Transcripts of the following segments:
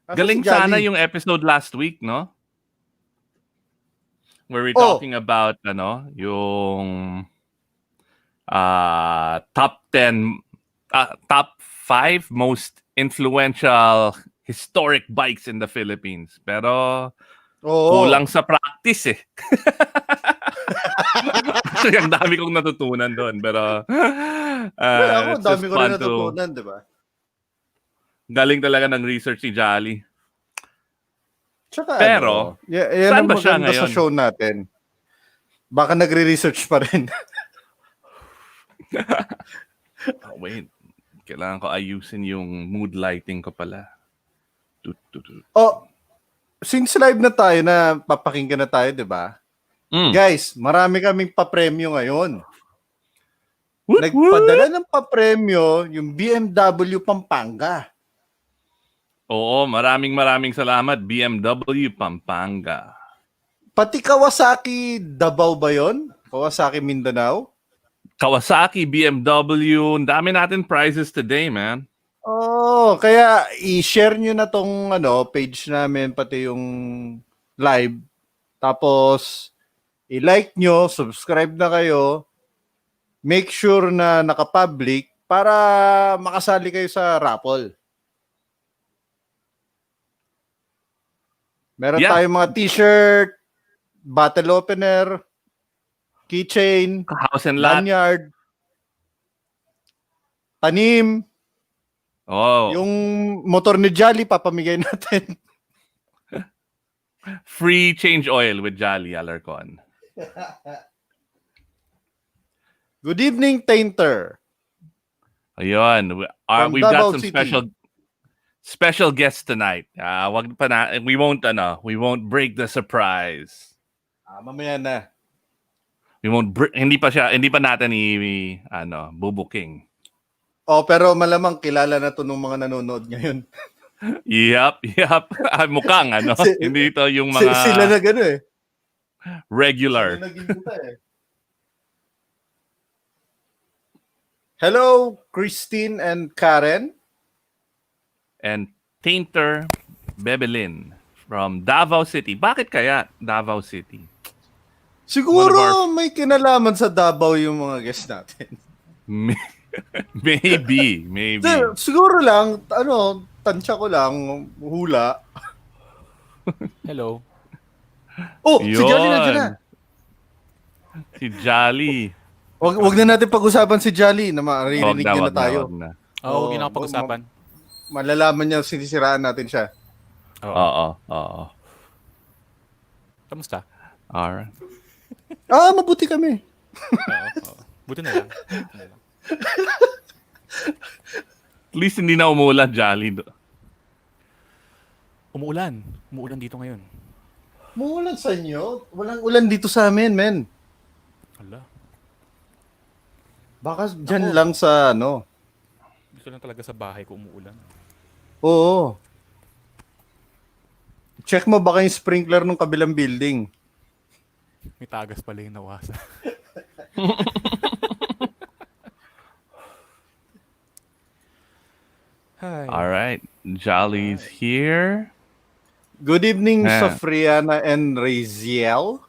Galing si sana Jolly? yung episode last week, no? Where we're talking about yung top 10 top 5 most influential historic bikes in the Philippines. Pero kulang sa practice eh. Actually, ang dami kong natutunan doon. Pero Ako, it's just dami ko fun rin natutunan, di ba? Galing talaga ng research ni Jolly. Tsaka pero, yan saan ang ba siya maganda ngayon? sa show natin. Baka nagre-research pa rin. Oh, wait. Kailangan ko ayusin yung mood lighting ko pala. Since live na tayo, na papakinggan na tayo, di ba? Guys, marami kaming papremyo ngayon. Nagpadala ng papremyo yung BMW Pampanga. Oo, maraming salamat, BMW Pampanga. Pati Kawasaki Davao ba yun? Kawasaki Mindanao? Kawasaki, BMW, dami natin prizes today, man. Kaya i-share nyo na tong page namin, pati yung live. Tapos, i-like nyo, subscribe na kayo. Make sure na naka-public para makasali kayo sa raffle. Meron tayong mga t-shirt, bottle opener, keychain, house and lot, lanyard, tanim. Yung motor ni Jolly, papamigay natin. Free change oil with Jolly Alarcon. Good evening, Tainter. Ayun. We've got some special guests tonight. We won't break the surprise. Mamaya na. Hindi pa natin bubuking. Pero malamang kilala na to ng mga nanonood ngayon. Yup. Mukhang hindi ito yung mga sila na gano'n regular. Sila naging buta Hello, Christine and Karen. And Tainter Bebelin from Davao City. Bakit kaya Davao City? Siguro may kinalaman sa Davao yung mga guests natin. Maybe. Siguro lang, tansya ko lang, hula. Hello. Si Jolly nandiyan na. Si Jolly. Wag na natin pag-usapan si Jolly na maririnig niya na tayo. Huwag na pag-usapan. Malalaman niya sinisiraan natin siya. Oo. Kamusta? Alright. Mabuti kami. Buti na lang. At least hindi na umulan, Jolly. Umuulan dito ngayon. Umuulan sa inyo? Walang ulan dito sa amin, men. Hala. Baka dyan lang sa Dito lang talaga sa bahay ko umuulan. Oo. Check mo baka yung sprinkler ng kabilang building. May tagas pala yung nawasa. Hi. All right. Jolly's here. Good evening, Sofriana and Raziel.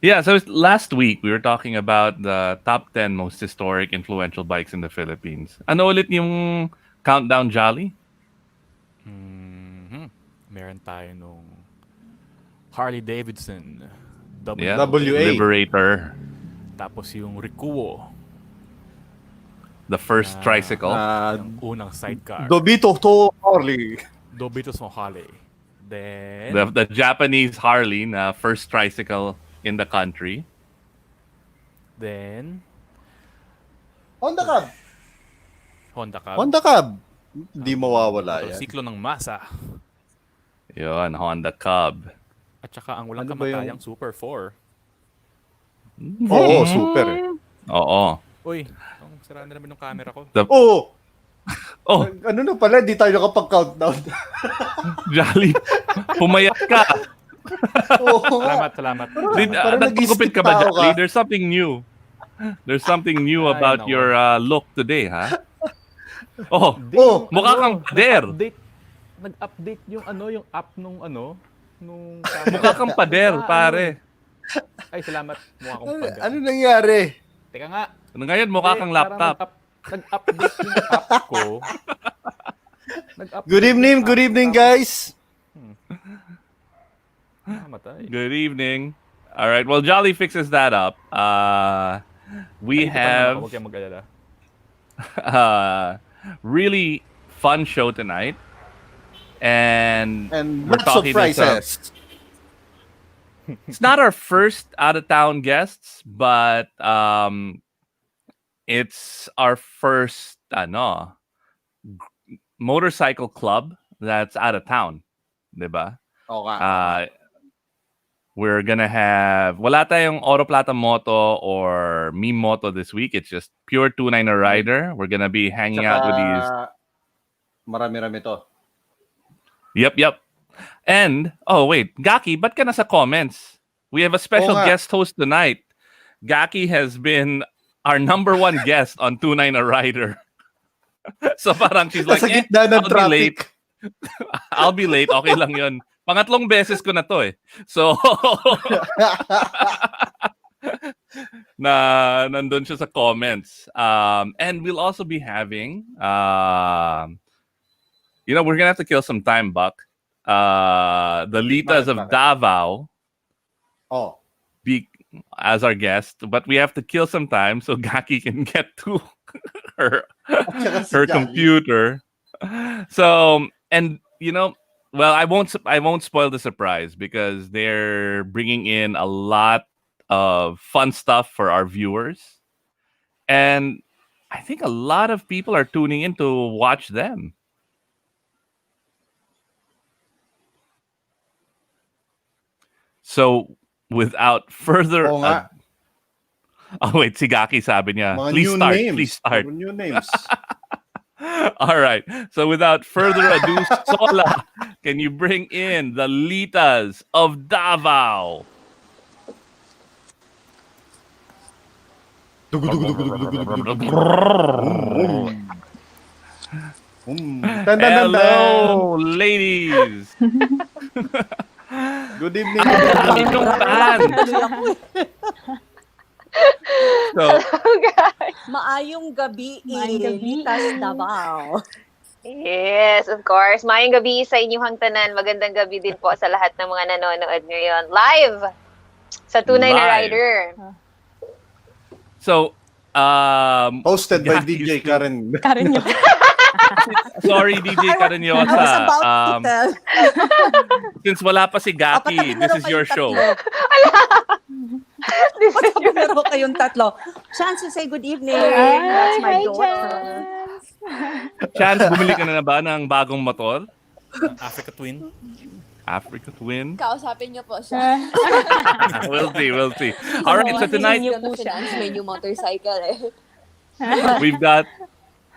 Yeah, so last week we were talking about the top 10 most historic influential bikes in the Philippines. Ano ulit yung countdown, Jolly? Meron tayo nung Harley Davidson WA Liberator. Tapos yung Rikuo, the first tricycle. yung unang sidecar. Dobito to Harley. Dobitos mo Harley. Then The Japanese Harley na first tricycle in the country. Then Honda Cab. Honda Cab. Hindi mawawala yan. Siklo ng masa. Yun, Honda Cub. At saka ang walang Ano ba kamatayang Super 4. Oo, super. Oo. Uy, sira na naman yung camera ko. Ano na pala, di tayo nakapag-countdown. Jolly, pumayat ka. Oo. Salamat. Parang Nagpagupit ka ba, tao Jolly? ka. There's something new. There's something new Ay, about nako. your look today, ha? Oh, Di, Oh, mukha kang pader. Nag-update yung app nung Mukha kang pader, pare. Ay, salamat. Mukha akong Ano, pagka. ano nangyari? Teka nga. Ano ngayon, mukha Hindi, kang parang laptop. Nag-update yung app ko. Good evening guys. Matay. Good evening. All right, well, Jolly fixes that up. We have Huwag kayong mag-alala. really fun show tonight. And we're lots of talking prizes. it's not our first out-of-town guests, but it's our first motorcycle club that's out of town. Diba? Okay. We're gonna have wala tayong Oro Plata Moto or Meme Moto this week. It's just pure Tunay na rider. We're gonna be hanging out with these. Marami-rami to. Yep. And wait, Gaki, ba't ka nasa comments? We have a special nga. guest host tonight. Gaki has been our number one guest on Tunay na Rider. So parang she's like, Nasa gitna ng I'll be late. traffic. I'll be late. Okay lang yun. Pangatlong beses ko na to eh. So, nandun siya sa comments. And we'll also be having, we're gonna have to kill some time, Buck. The Litas of Bakit? Davao Oh. be as our guest, but we have to kill some time so Gaki can get to her At saka si her Jolly. computer. So, and well, I won't spoil the surprise because they're bringing in a lot of fun stuff for our viewers, and I think a lot of people are tuning in to watch them. So, without further Oo nga. oh wait, si Gaki sabi niya, Mga please new start, names. please start. Mga new names. All right. So without further ado, Sola, can you bring in the Litas of Davao? Hello, ladies. Good evening. Dami yung fan. So, Maayong gabi, Maayong gabi. Litas, Davao. Yes, of course. Maayong gabi sa inyong tanan. Magandang gabi din po sa lahat ng mga nanonood ngayon. Live sa Tunay na Live. Rider. so Hosted by Gaki DJ used to- Karen. Karen nyo. sorry DJ I was Caranyosa. about to tell. Since wala pa si Gaki, Patabi this na is raw your kayong show. Patabi na raw kayong tatlo. Chance to say good evening. That's my daughter. Chance, bumili ka na ba ng bagong motor? Africa Twin. Africa Twin? Kausapin niyo po siya. We'll see. All right, so tonight Niyo po siya. May new motorcycle eh. we've got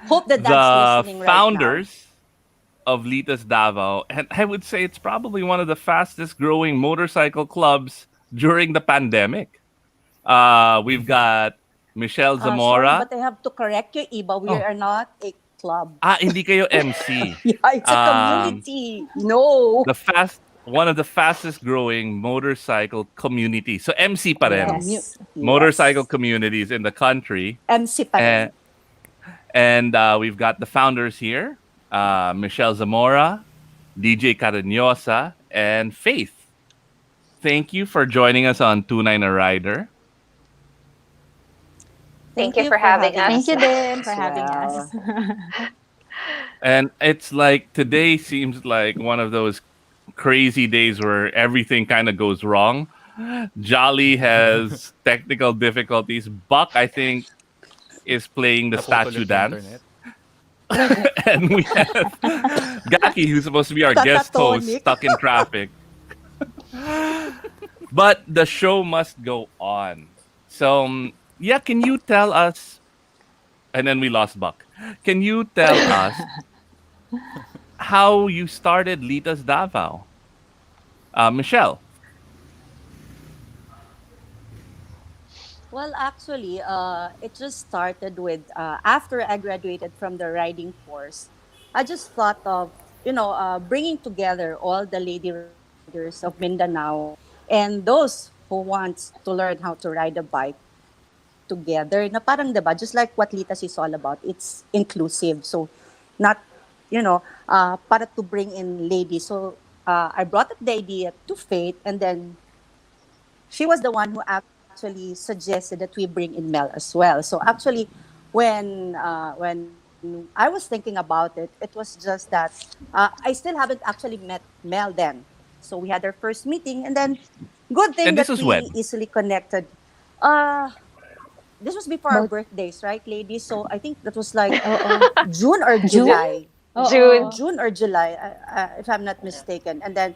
Hope that that's the listening right founders of Litas Davao, and I would say it's probably one of the fastest growing motorcycle clubs during the pandemic. We've got Michelle now. Sorry, Zamora. but I have to correct you, Iba. We are not a club. Hindi kayo MC. Yeah, it's a community. No. One of the fastest growing motorcycle community. So MC pa rin. Yes. Motorcycle communities in the country. MC pa rin. And we've got the founders here, Michelle Zamora, DJ Caranyosa, and Faith. Thank you for joining us on Tunay na Rider. Thank you for having us. Thank you din for as having well. us. And it's like today seems like one of those crazy days where everything kind of goes wrong. Jolly has technical difficulties. Buck, I think, is playing the Naputol statue yung dance. internet. And we have Gaki, who's supposed to be our guest host, Catatonic. stuck in traffic. But the show must go on. So, yeah, can you tell us? And then we lost Buck. Can you tell us how you started Litas Davao? Michelle. Well, actually, it just started with after I graduated from the riding course. I just thought of bringing together all the lady riders of Mindanao and those who wants to learn how to ride a bike together. Na parang 'di ba, just like what Litas is all about, it's inclusive. So, not para to bring in ladies. So, I brought up the idea to Faith, and then she was the one who actually suggested that we bring in Mel as well. So actually, when I was thinking about it, it was just that I still haven't actually met Mel then. So we had our first meeting, and then good thing And that this was we when? easily connected. Uh, this was before our About, birthdays, right, ladies? So I think that was like oo. June or June? July. June. Oo. June or July, if I'm not mistaken. And then,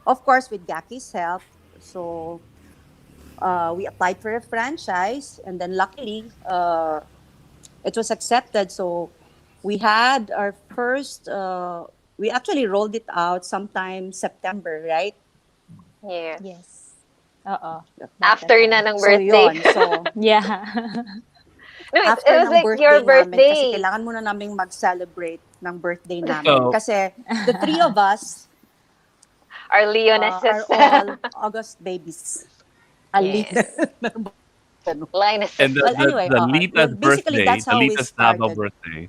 of course, with Gaki's help, so we applied for a franchise, and then luckily it was accepted. So we had our first. We actually rolled it out sometime September, right? Yes. Yes. Oo. That After na time. ng So birthday. yon. So Yeah. No, it after was ng like your birthday namin, kasi birthday. kailangan muna naming mag-celebrate ng birthday namin. So, Kasi the three of us Our are Leonesses. all August babies. Yes. Alita. and Lionesses. Well, anyway, the well, Lita's basically birthday, that's the how we Lita's Davao started. birthday,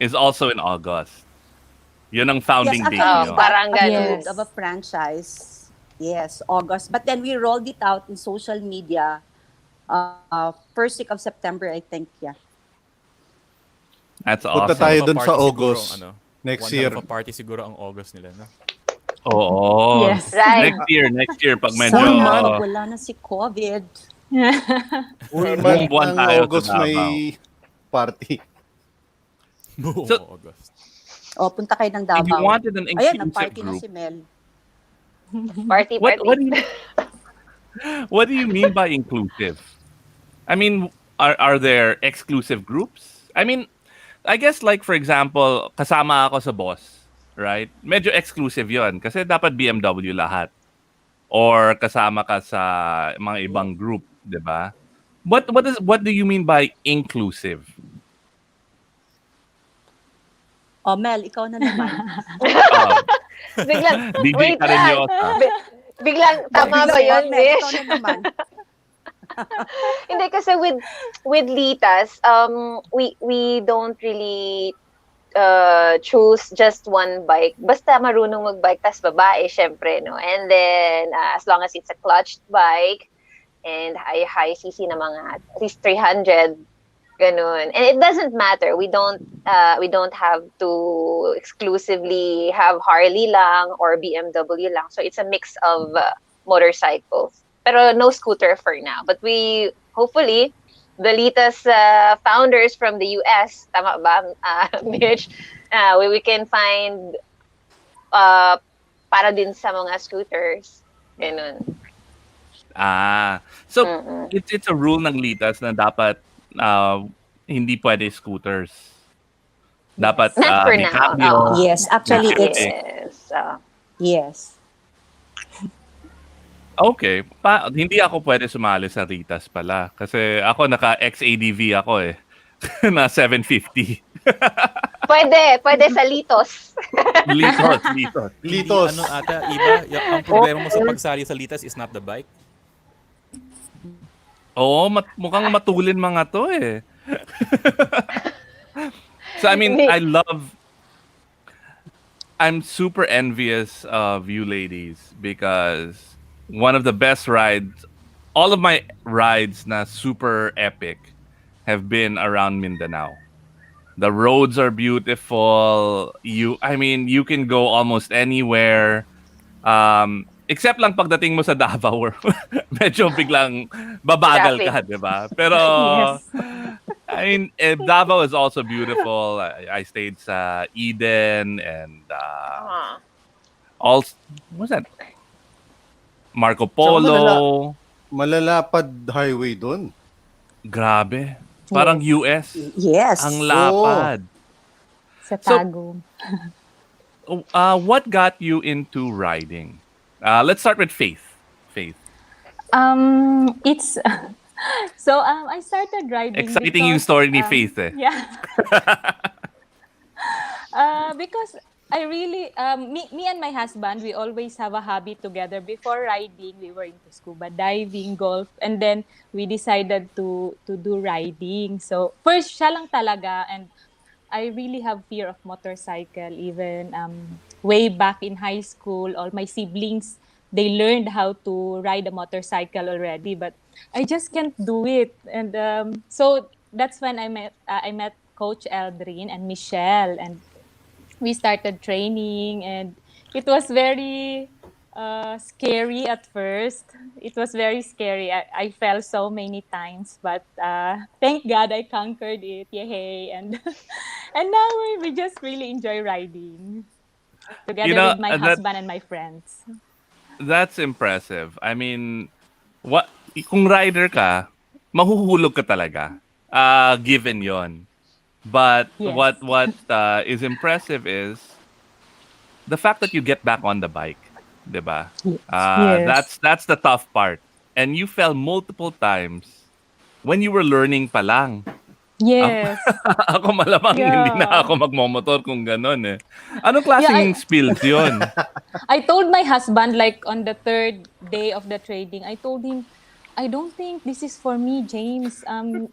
is also in August. Yun ang Yes, founding date actually, Oh, we nyo. got parang ganun. approved of a Yes. franchise. Yes, August. But then we rolled it out in social media first week of September, I think. Yeah. That's Punta One awesome. tayo of a dun sa party siguro ang August ano. next One hell year. of a party siguro ang August nila, no? Oo. Yes. Right. Next year, pag medyo Sana pag wala na si COVID. Full buong month buwan ng tayo sa August may Davao. party. Buong So, August. O, punta kayo ng if you Davao. wanted an Ayan, inclusive nag-party na group, si Mel. Party, what party. what do you mean by inclusive? I mean, are there exclusive groups? I mean, I guess like for example, kasama ako sa boss, right? Medyo exclusive 'yon kasi dapat BMW lahat or kasama ka sa mga ibang group, 'di ba? What do you mean by inclusive? O, Mel, ikaw na naman. Um, Biglang, DJ wait lang. Carinyosa. Biglang, tama ba yun, Mel, ikaw Mish? na naman. Hindi, kasi with Litas, we don't really choose just one bike. Basta marunong magbike, tas babae, syempre, no? And then, as long as it's a clutched bike, and high CC na mga at least 300, ganun. And it doesn't matter. We don't have to exclusively have Harley lang or BMW lang. So it's a mix of motorcycles. Pero no scooter for now. But we hopefully the Litas founders from the US, tama ba, Mitch? We can find uh, para din sa mga scooters. Ganun. So Mm-mm. it's a rule ng Litas na dapat hindi pwede scooters. Dapat Not for may now. cabrio, Yes, actually, may it's shifting. Yes. yes. Okay. Hindi ako pwede sumali sa Litas pala. Kasi ako naka-XADV ako eh. Na 750. Pwede sa Litos. Litos. Hindi, Litos. ano ata, iba, ang problema mo sa pagsali sa Litas is not the bike. Oo, mukhang matulin mga to eh. So I mean, I'm super envious of you ladies because one of the best rides, all of my rides na super epic have been around Mindanao. The roads are beautiful. You can go almost anywhere. Except lang pagdating mo sa Davao, where medyo biglang babagal ka, di ba? Pero, Yes. I mean, Davao is also beautiful. I stayed sa Eden and what's that? Marco Polo. Malalapad highway doon. Grabe. Parang US. Yes. Ang lapad. Sa So- Tagum. What got you into riding? Let's start with Faith. Faith. It's So I started riding Exciting yung because story ni Faith eh. yeah. Because I really me and my husband, we always have a hobby together. Before riding, we were into scuba diving, golf, and then we decided to do riding. So first siya lang talaga, and I really have fear of motorcycle. Even way back in high school, all my siblings, they learned how to ride a motorcycle already, but I just can't do it. And so that's when I met Coach Eldrin and Michelle, and we started training, and it was very scary at first. It was very scary. I fell so many times, but thank God I conquered it. Yay! And and now we just really enjoy riding You together know, with my husband and my friends. that's impressive. I mean, what kung rider ka, mahuhulog ka talaga. Given 'yon. But Yes. what is impressive is the fact that you get back on the bike, 'di ba? Yes. That's the tough part. And you fell multiple times when you were learning pa lang. Yes. Ako malamang hindi na Yeah. ako magmomotor kung gano'n eh. Anong Yeah, klaseng spills 'yon? I told my husband, like on the third day of the trading, I told him, I don't think this is for me, James.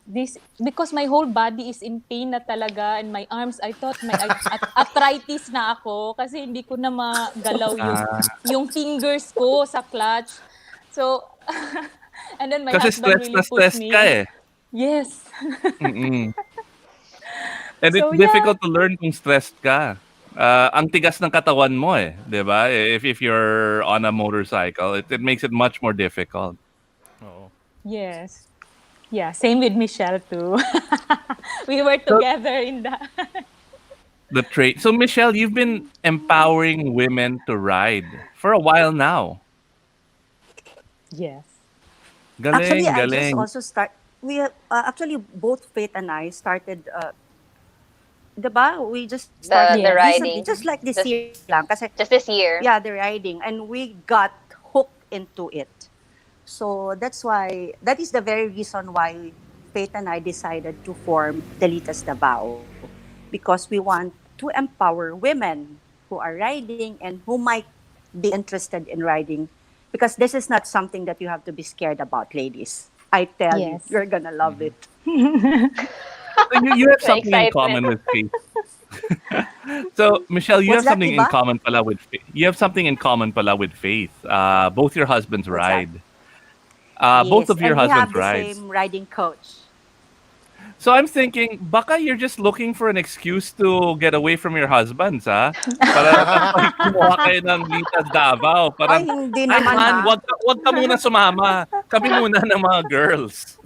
This because my whole body is in pain na talaga, and my arms, I thought may arthritis na ako kasi hindi ko na magalaw yung fingers ko sa clutch. So and then my Kasi husband really pushed stress ka me. eh. Yes. Mm. And it's So yeah. difficult to learn kung stressed ka. Ang tigas ng katawan mo eh, 'di ba? If you're on a motorcycle, it makes it much more difficult. Oo. Yes. Yeah, same with Michelle too. We were together in the So Michelle, you've been empowering women to ride for a while now. Yes. Actually, Galing, I just galing. also we actually both Faith and I started, diba? We just started The recently, riding. just like this Just- year lang. Kasi, Just this year. yeah, the riding. And we got hooked into it. So that is the very reason why Faith and I decided to form the Litas Davao. Because we want to empower women who are riding and who might be interested in riding. Because this is not something that you have to be scared about, ladies. I tell you, Yes. you're gonna love it. So you have The something in excitement. common with Faith. So Michelle, you What's have that, something in diba? common pala with Faith. You have something in common pala with Faith. Both your husbands What's that? ride. Both Yes, of your and we have husbands the rides. same riding coach. So I'm thinking, baka you're just looking for an excuse to get away from your husbands, ha? Para kumuha kayo ng Litas Davao. Ay, Parang, hindi ay naman man, ha. wag ka muna sumama. Kami muna ng mga girls.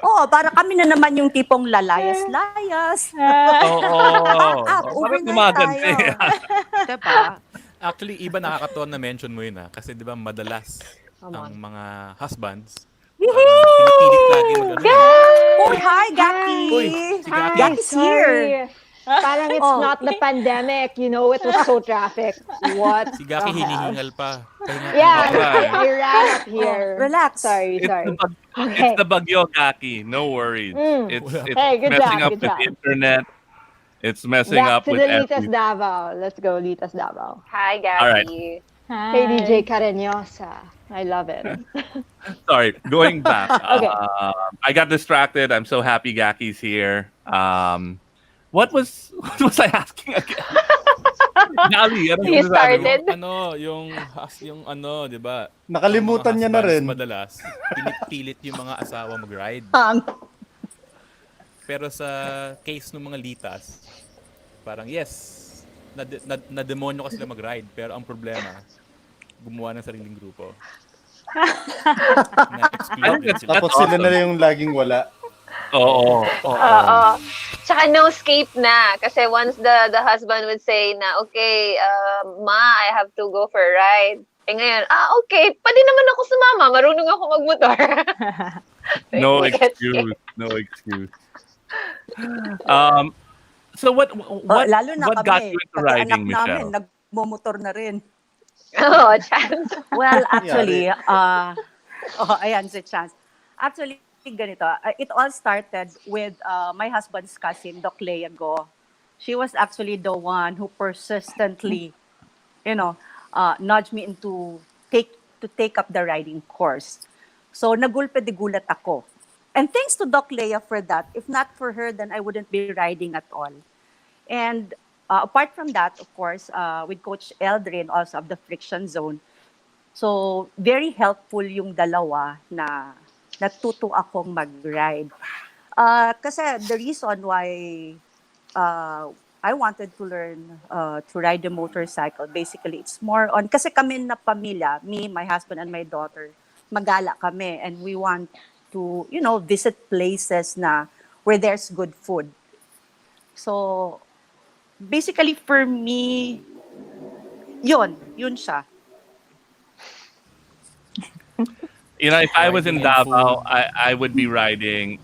Oo, para kami na naman yung tipong lalayas-layas. Oo. Up, Parang overnight gumaganti. tayo. Diba? Actually, iba nakakatawa na mention mo yun kasi 'di ba madalas Come ang on. mga husbands pinipilit lagi Oh, hi, Gaki! Uy, si Gaki. Gaki's here. Parang it's Oh. not the pandemic, it was so traffic. What? Si Gaki the hell? hinihingal pa. Yeah, Alright. I ran up here. Oh, relax. Sorry. It's the bagyo, Kaki. No worries. It's Hey, good messing job, up good with job. the internet. It's messing Back up to with the Litas everything. Davao. Let's go, Litas Davao. Hi, Gaki. Alright. Hi. Hey, DJ Careñosa. I love it. Sorry, going back. Okay. I got distracted. I'm so happy Gaki's here. What was I asking again? Gali, ano You sinasabi mo? started. Yung 'di ba? Nakalimutan Yung mga niya na husbands rin. Madalas pilit yung mga asawa mag-ride. Pero sa case ng mga litas, parang yes, na-demonyo ka sila mag-ride, pero ang problema, gumawa ng sariling grupo. Na-exclude sila. Tapos sila na yung laging wala. Oo. Oo. Tsaka no escape na. Kasi once the husband would say na, okay, ma, I have to go for a ride. Eh ngayon, okay, pwede naman ako sumama. Marunong ako magmotor. No Hindi ka excuse. No excuse. So what Lalo na what kami, got you into pati riding, anak namin, Michelle? nagmomotor na rin. Oo, chance. Well, actually, Oh, ayan si Chance. Actually, ganito. It all started with my husband's cousin, Doc Lea Go. She was actually the one who persistently, you know, nudged me into take up the riding course. So nagulpe di gulat ako. And thanks to Doc Lea for that. If not for her, then I wouldn't be riding at all. And apart from that, of course, with Coach Eldrin also of the Friction Zone. So very helpful yung dalawa na natuto akong mag-ride. Kasi the reason why uh, I wanted to learn to ride the motorcycle. Basically, it's more on, kasi kami na pamilya, me, my husband, and my daughter, magala kami, and we want to, visit places na where there's good food. So, basically, for me, yun siya. If I was Riding in and Davao, food. I would be riding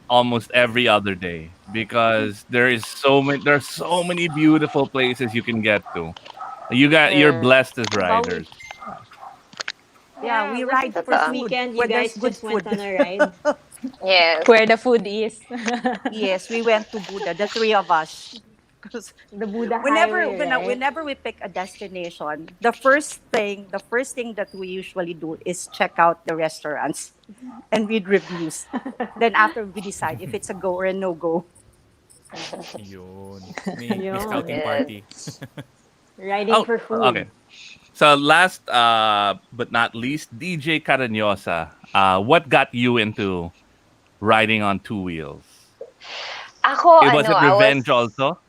almost every other day because there's so many beautiful places you can get to. You're Mm, blessed as How we riders. Yeah, Yeah, we was ride it for this totoo. food, weekend you where there's guys good just went food. on a ride? Yes. Where the food is. Yes, we went to Buda, the three of us. 'Cause The Buddha whenever Highway, when, right? whenever we pick a destination, the first thing that we usually do is check out the restaurants and read reviews. Then after we decide if it's a go or a no go. Yun. May scouting Yun. Yes. party. Riding Oh, for okay. food. So last but not least, DJ Carañosa. What got you into riding on two wheels? Ako, Was it I was revenge also?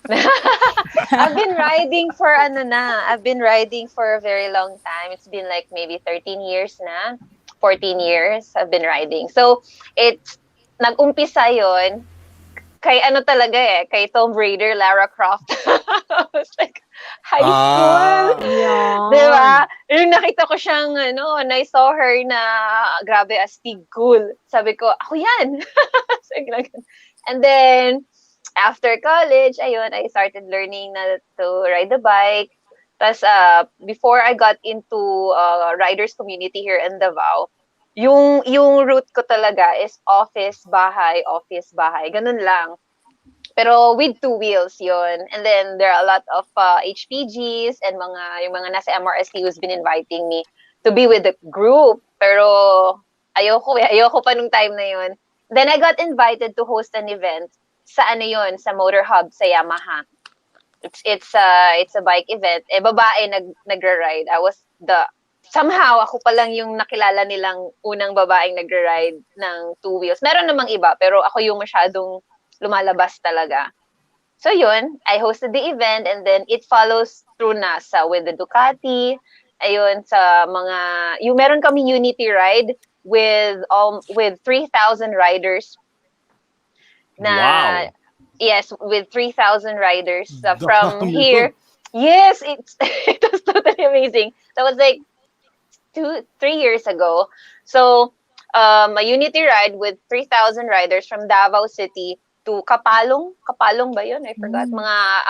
I've been riding for I've been riding for a very long time. It's been like maybe 13 years na. 14 years I've been riding. So, it's nag-umpisa yon kay talaga kay Tomb Raider, Lara Croft. I was like high school. Ah. 'Di ba? Yon. Yung nakita ko siyang and I saw her na grabe astig cool. Sabi ko, ako yan. Sabi ko, and then after college, ayun, I started learning na to ride the bike. Tapos, before I got into riders community here in Davao, yung route ko talaga is office, bahay. Ganun lang. Pero with two wheels yon. And then there are a lot of HPGs and yung mga nasa MRST who's been inviting me to be with the group. Pero ayoko pa nung time na yun. Then I got invited to host an event sa sa Motor Hub sa Yamaha. It's a bike event. Babae nagra-ride. I was somehow ako pa lang yung nakilala nilang unang babaeng nagra-ride ng two wheels. Meron namang iba, pero ako yung masyadong lumalabas talaga. So yun, I hosted the event and then it follows through NASA with the Ducati. Ayun, sa yung meron kami unity ride with 3,000 riders na Wow. yes, with 3,000 riders from Dami nun. here. Yes, it was totally amazing. That was like 3 years ago. So, a unity ride with 3,000 riders from Davao City to Kapalong ba yun? I forgot.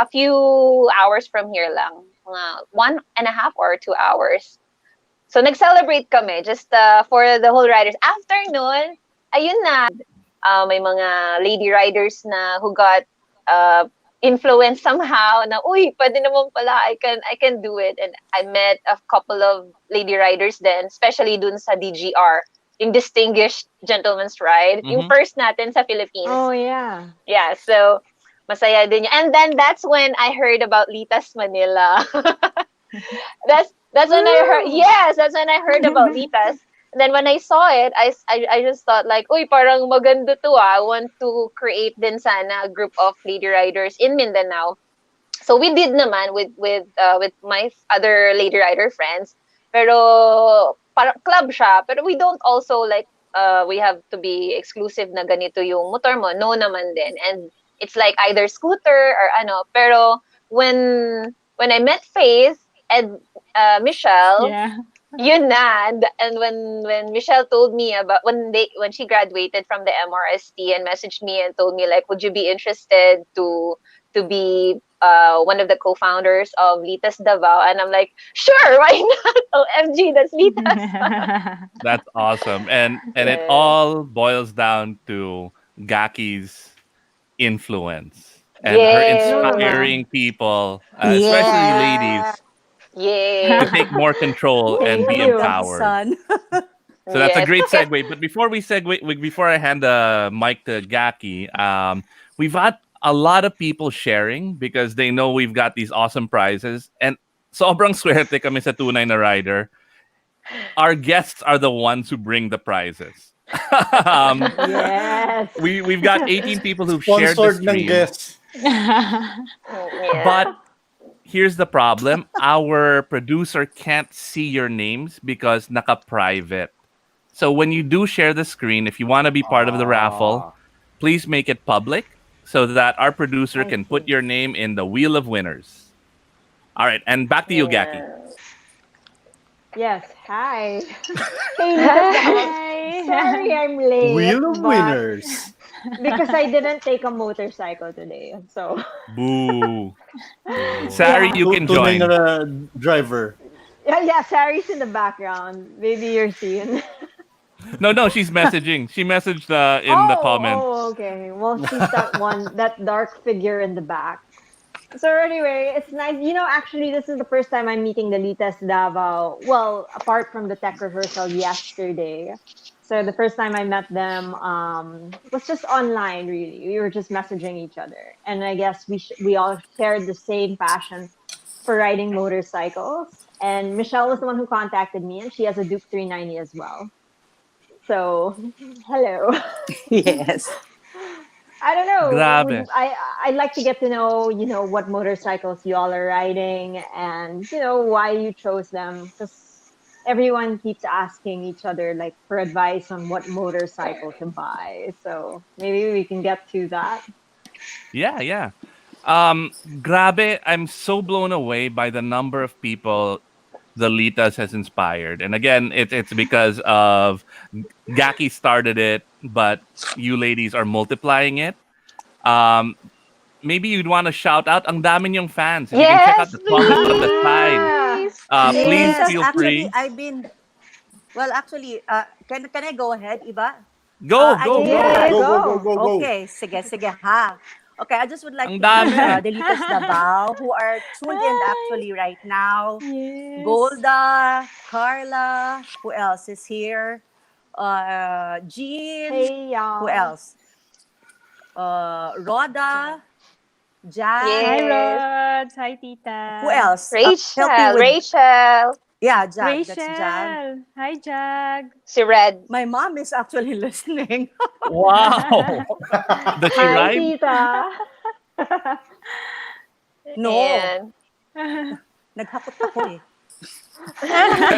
A few hours from here lang. Mga 1.5 or 2 hours. So, nag-celebrate kami just for the whole riders. After nun, ayun na. May mga lady riders na who got influenced somehow na, uy, pwede naman pala, I can do it. And I met a couple of lady riders then, especially dun sa DGR, yung Distinguished Gentleman's Ride, yung first natin sa Philippines. Oh, yeah. Yeah, so masaya din yun. And then that's when I heard about Litas Manila. That's when I heard, yes, that's when I heard about Litas. And then when I saw it, I just thought like, uy, parang maganda to I want to create din sana a group of lady riders in Mindanao. So we did naman with my other lady rider friends. Pero para club siya, pero we don't also like we have to be exclusive na ganito yung motor mo. No naman din. And it's like either scooter or ano. Pero when I met Faith and Michelle, Yeah. yun na. And when Michelle told me about when she graduated from the MRST and messaged me and told me like, would you be interested to be one of the co-founders of Litas Davao, and I'm like, sure, why not? OMG, that's Litas. That's awesome. And it Yeah. all boils down to Gaki's influence and her Yes. inspiring people, especially Yeah. ladies, to Yes. take more control and Thank be you. empowered. Son. So that's a Yes. great Yes. segue. But before I hand the mic to Gaki, we've got a lot of people sharing because they know we've got these awesome prizes. And sobrang swerte kami sa tunay na rider. Our guests are the ones who bring the prizes. um, Yes. we've got 18 people who've shared the Sponsored ng stream. guests. Yeah. But here's the problem. Our producer can't see your names because naka-private. So when you do share the screen, if you want to be part of the raffle, Ah. please make it public so that our producer I can see. put your name in the wheel of winners. All right, and back to you, Gaki. Yes. Hi. Hey, Litas Davao. Hi. Sorry I'm late, Wheel of but winners. because I didn't take a motorcycle today. So, Boo. Sari, yeah. you can Tunay join. na driver. Yeah, Sari's in the background. Maybe you're seeing. No, she's messaging. She messaged in the comments. Okay. Well, she's that one, that dark figure in the back. So anyway, it's nice. Actually, this is the first time I'm meeting the Litas Davao. Well, apart from the tech rehearsal yesterday. So the first time I met them was just online. Really, we were just messaging each other, and I guess we all shared the same passion for riding motorcycles. And Michelle was the one who contacted me, and she has a Duke 390 as well. So, hello. Yes. I don't know. Grabe. I'd like to get to know, what motorcycles you all are riding and, why you chose them. Because everyone keeps asking each other, like, for advice on what motorcycle to buy. So maybe we can get to that. Yeah. Grabe, I'm so blown away by the number of people the Litas has inspired. And again, it's because of Gaki started it, but you ladies are multiplying it. Um, Maybe you'd want to shout out. Ang dami niyong fans. If you can check out Yes, the comments on the side, please. please Yes, feel actually, free. I've been. Well, actually, can I go ahead, Iba? Go, I go, can go go. Yeah, ahead. go. Okay, sige, ha. Okay, I just would like Ang to greet dami. the Litas Davao who are tuned in Hi. actually right now. Yes. Golda, Carla, who else is here? Jean, Hey, y'all. who else? Rhoda, Jack, Hi, Yes. Rod. Hi, Tita. who else? Rachel. Help me with, Rachel. yeah, Jag, that's Jag. Rachel. Hi, Jag. Si Red. My mom is actually listening. Wow. Does she Hi, ride? Tita. No, Ayan. naghakot ako eh.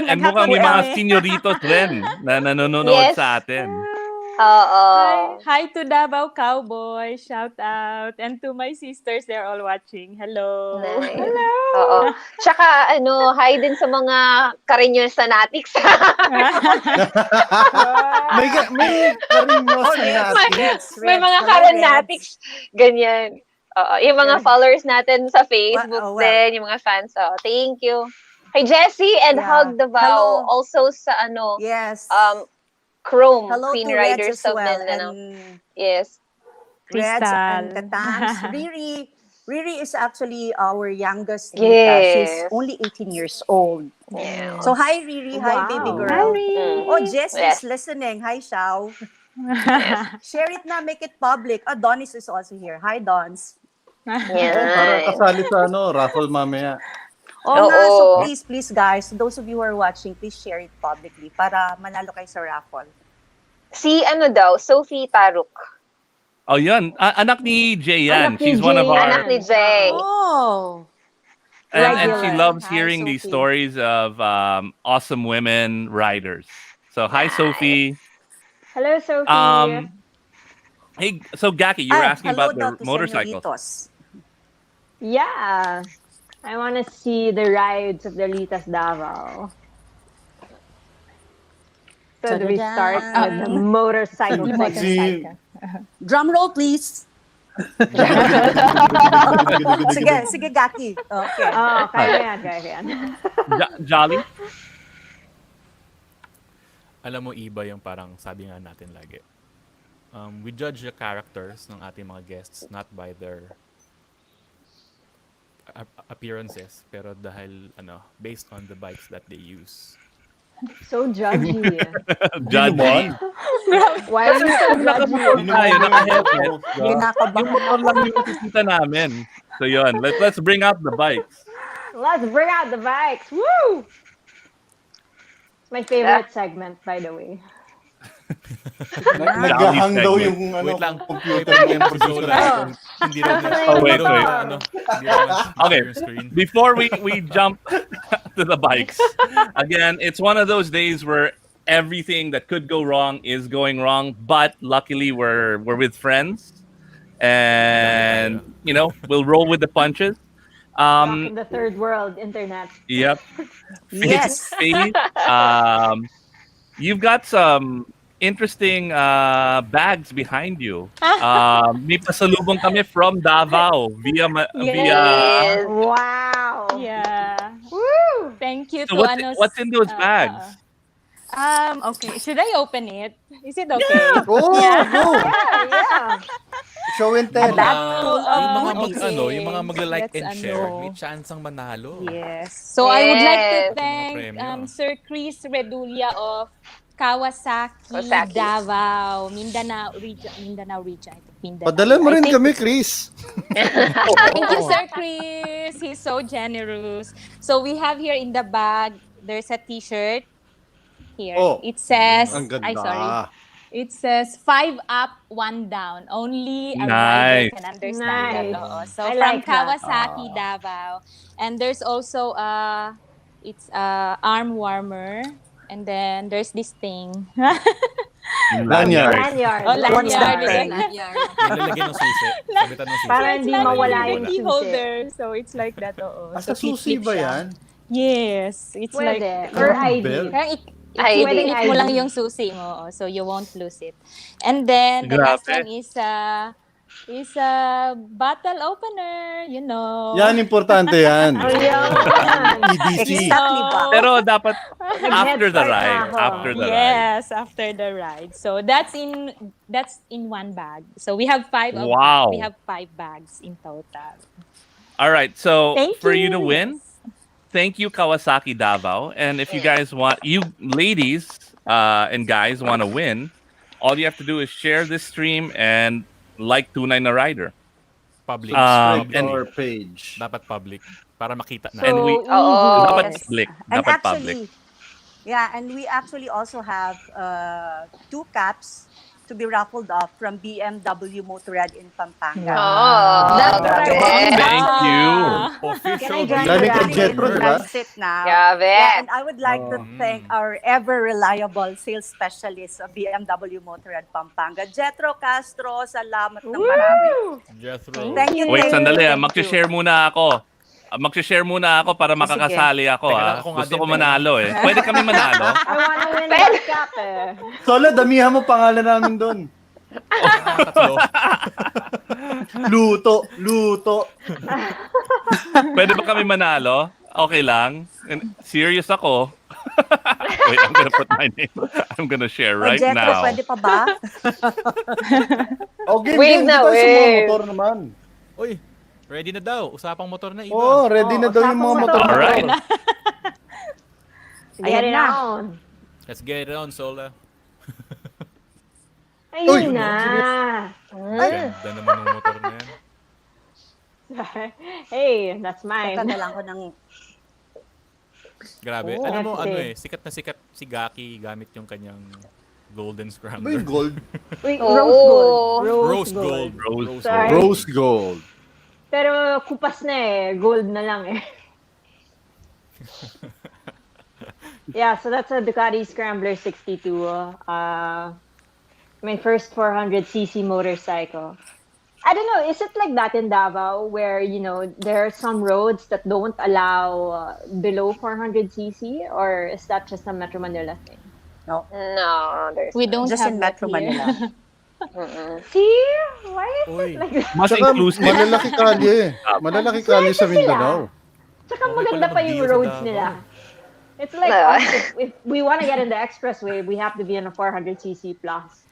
And mukhang may mga kami. senyoritos rin na nanonood Yes. sa atin. Oo. Hi to Davao Cowboy. Shout out. And to my sisters, they're all watching. Hello. Nice. Hello. Oo. Tsaka, hi din sa mga Cariños fanatics. May karinyo sa natin. Yes, May Reds. mga Hello, Karanatics. Ganyan. Oo. Yung mga followers natin sa Facebook Well, din, yung mga fans. Oh, thank you. Kay Jessie and Yeah. Hug Davao. Hello. Also sa Yes. Chrome, Hello Queen to Reds Riders as of well. Mindanao. And Yes. Reds and Crystal. Tatangs. Riri is actually our youngest Lita. She's Yes. only 18 years old. Yeah. So hi Riri, hi baby Wow. girl. Mm. Oh, Jess Yes. is listening. Hi Xiao. Share it na, make it public. Donis is also here. Hi Dons. Para Yan. kasali sa raffle mamaya. Oh nga, so Oo. please guys, those of you who are watching, please share it publicly para manalo kayo sa raffle. Si daw, Sophie Taruk. Oh, yun. Anak ni Jay yan. Anak ni She's one of Jay. our... Anak ni Jay. Oh. And she Regular. loves Hi, hearing these Sophie. stories of awesome women riders. So, hi, Nice. Sophie. Hello, Sophie. Hey, so Gaki, you were asking hello about daw the to motorcycles. Señoritos. Yeah. I want to see the rides of the Litas Davao. So do we start with the motorcycle Motorcycle. segment? Si Drum roll, please. Sige, Gaki. Okay. Kaya yan. Jolly? Alam mo, iba yung parang sabi nga natin lagi. We judge the characters ng ating mga guests not by their appearances, pero dahil based on the bikes that they use. So judgy. Judgy. Why are you so judgy? Tayo, naka-helmet. Kinakabahan. Yung motor lang yung nakikita namin. So yun, let's bring out the bikes. Let's bring out the bikes. Woo! It's my favorite segment, by the way. Naghahang daw segment. yung Wait lang. computer Wait, niya. producer lang. Hindi rin wait. Okay, your screen. before we jump to the bikes, again, it's one of those days where everything that could go wrong is going wrong, but luckily we're with friends, and we'll roll with the punches. Back in the third world, internet. Yep. Yes. Faith, you've got some interesting bags behind you. May pasalubong kami from Davao via Yes. Wow. Yeah. Woo! Thank you So to what's in those bags? Okay. Should I open it? Is it okay? Oh, go! Yeah. Show and tell. Yung mga okay. yung mga magla-like and Let's share, may chance ang manalo. Yes. So I would like to Yes. thank Premyo. Sir Chris Redulia of Kawasaki, Kawasaki. Davao, Mindanao region. I think Mindanao. Padala mo I rin think- kami, Chris. Thank you, Sir Chris. He's so generous. So we have here in the bag, there's a t-shirt. Here. Oh, It says, ang ganda. sorry. It says 5 up, 1 down. Only a Nice. rider can understand Nice. that. Oo. So I from like that. Kawasaki, Davao. And there's also it's arm warmer. And then there's this thing. Lanyard. Lanyard. Oh, What's that lanyard. thing? Nilalagyan ng susi. Sabitan ng susi. Para hindi mawala It's yung key susi. holder. So it's like that. Oo. Asa So susi flip ba siya. yan? Yes. It's like Pwede. Or Parang ID. belt. parang ID. i-clip mo lang yung susi mo, so you won't lose it. And then the last Grabe. one is a bottle opener, Yan, importante yan. Oh, yan. EDC. Exactly ba? Pero dapat after the start na ride. ako. After the ride. Yes, after the ride. So that's in one bag. So we have Wow. we have 5 bags in total. All right. So Thank for you to win, Yes. thank you, Kawasaki Davao. And if you guys you ladies and guys want to win, all you have to do is share this stream and like Tunay na Rider. Public. And- Our page. Dapat public. Para makita na. And we- easy. Oo. Dapat Yes. public. And Dapat actually, public. and we actually also have 2 caps to be raffled off from BMW Motorrad in Pampanga. Oh, That's grabe. right. Thank you. Official Can I join Galing you kay guys? Jetro, diba? That's it now. Grabe. Yeah, and I would like to Oh. thank our ever reliable sales specialist of BMW Motorrad Pampanga, Jetro Castro. Salamat ng marami. Woo! Jethro. Thank you. Wait, thank sandali. you, thank Mag-share muna ako. Mag-share muna ako para makakasali ako. Teka lang, ako nga Gusto din, ko teka. manalo eh. Pwede kami manalo? I wanna win that cap eh. Solo, damihan mo pangalan namin doon. Tatlo. Luto. Pwede ba kami manalo? Okay lang. And serious ako. Wait, I'm gonna put my name. I'm gonna share right Jetro, now. pwede pa ba? Okay, Wave na, tayo sa mga wave. motor naman. Uy, ready na daw. Usapang motor na iba. Oh, ready na daw yung mga motor. Alright. Get Ayan it na. on. Let's get it on, Sola. Uy! Ayun na. Ganda naman ng motor na yan. Hey, that's mine. Teka ko ng... Grabe. Oh, Alam mo, let's see. sikat na sikat si Gaki gamit yung kanyang golden Ba scrambler. yung gold? Wait, Oh. rose gold. Rose gold. Rose Sorry. gold. Rose gold. Pero kupas na eh. Gold na lang eh. Yeah, so that's a Ducati Scrambler 62. My first 400cc motorcycle. I don't know, is it like that in Davao where, there are some roads that don't allow below 400cc, or is that just a Metro Manila thing? No, No, there's We don't just have in that Metro here. Manila. See? Why is Uy. it like that? Mas Tsaka inclusive. malalaki kalye. Malalaki kalye sa Mindanao. Tsaka Okay maganda pala pa yung mag-bio sa roads Davao. nila. It's like Ah. us, if we want to get in the expressway, we have to be on a 400cc plus.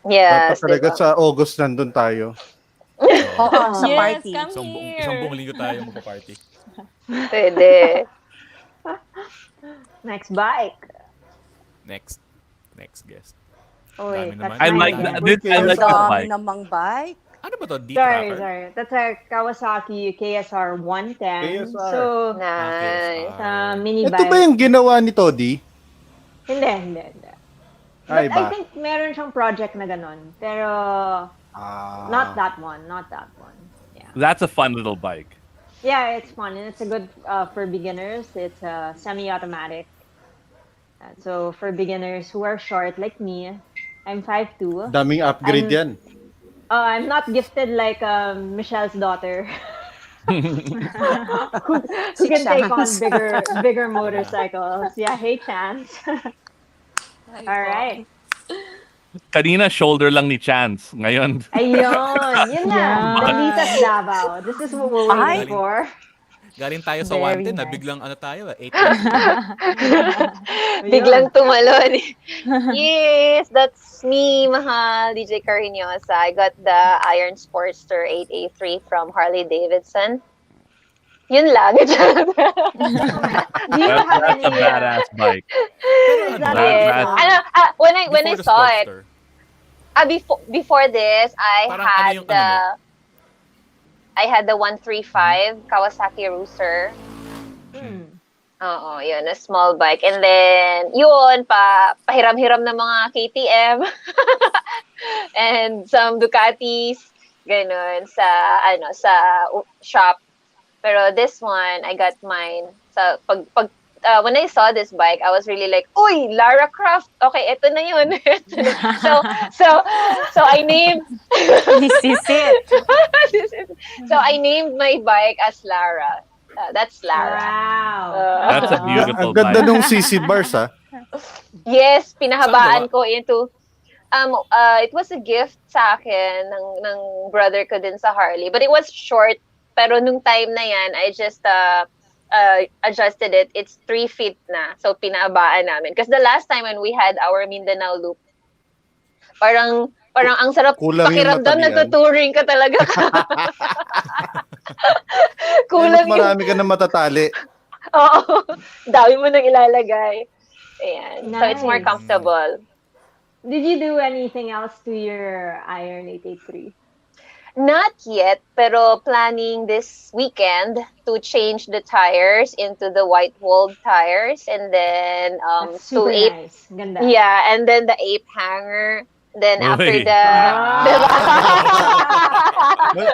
Dapat Yes, talaga diba? sa August nandun tayo. Oo, sa Yes, party. come Isang here. buong linggo tayo magpa-party. Pwede. Next bike. Next guest. Oh Dami wait, naman. that's I mine like again. that. I like that Dami bike. namang bike. Ano ba to? Sorry, D-Tracker? sorry. That's a Kawasaki Ksr1100. KSR. So, Nice. mini Ito bike. ba yung ginawa ni Toddy? Hindi. Ay, But I ba? think meron siyang project na ganon. Pero, not that one. Yeah. That's a fun little bike. Yeah, it's fun. And it's a good for beginners. It's semi-automatic. So, for beginners who are short like me, I'm 5'2". Daming upgrade yan. I'm not gifted like Michelle's daughter. who can take on bigger motorcycles. Yeah, hey, Chance. All right. Kanina, shoulder lang ni Chance. Ngayon, Ayun, yun na. Yeah. The Litas Davao. This is what we're Ay. waiting for. Galing tayo sa Very wanted na nice. biglang ano tayo, 8 Biglang tumalon. Yes, that's me, mahal DJ Carinosa. I got the Iron Sportster 8A3 from Harley Davidson. Yun lang. Do you have that's any? a badass bike. Is that Bad- it? bad- when I Before the saw it, Sportster. before this, I Parang had ano yung ano mo? I had the 135 Kawasaki Rooster. Hmm. Oo, yun, a small bike. And then, yun, pahiram-hiram ng mga KTM. And some Ducatis, ganun, sa shop. Pero this one, I got mine. So, when I saw this bike, I was really like, uy, Lara Croft. Okay, ito na yun. so I named This is it. so I named my bike as Lara. That's Lara. Wow. That's a beautiful Ang ganda bike. nung CC bars, ha? Yes, pinahabaan Saan ko into it was a gift sa akin ng brother ko din sa Harley. But it was short. Pero nung time na yan, I just adjusted it. It's 3 feet na. So, pinahabaan namin. Because the last time when we had our Mindanao loop, parang ang sarap Kulang yung pakiramdam, matalian. nagtutouring ka talaga. Kulang Kulang yung... marami ka na matatali. Oo. Dami mo nang ilalagay. Ayan. So, it's more Nice. comfortable. Did you do anything else to your Iron 883? Not yet, pero planning this weekend to change the tires into the white-walled tires, and then That's to super ape, nice. Ganda. yeah, and then the ape hanger. Then after Uy. the,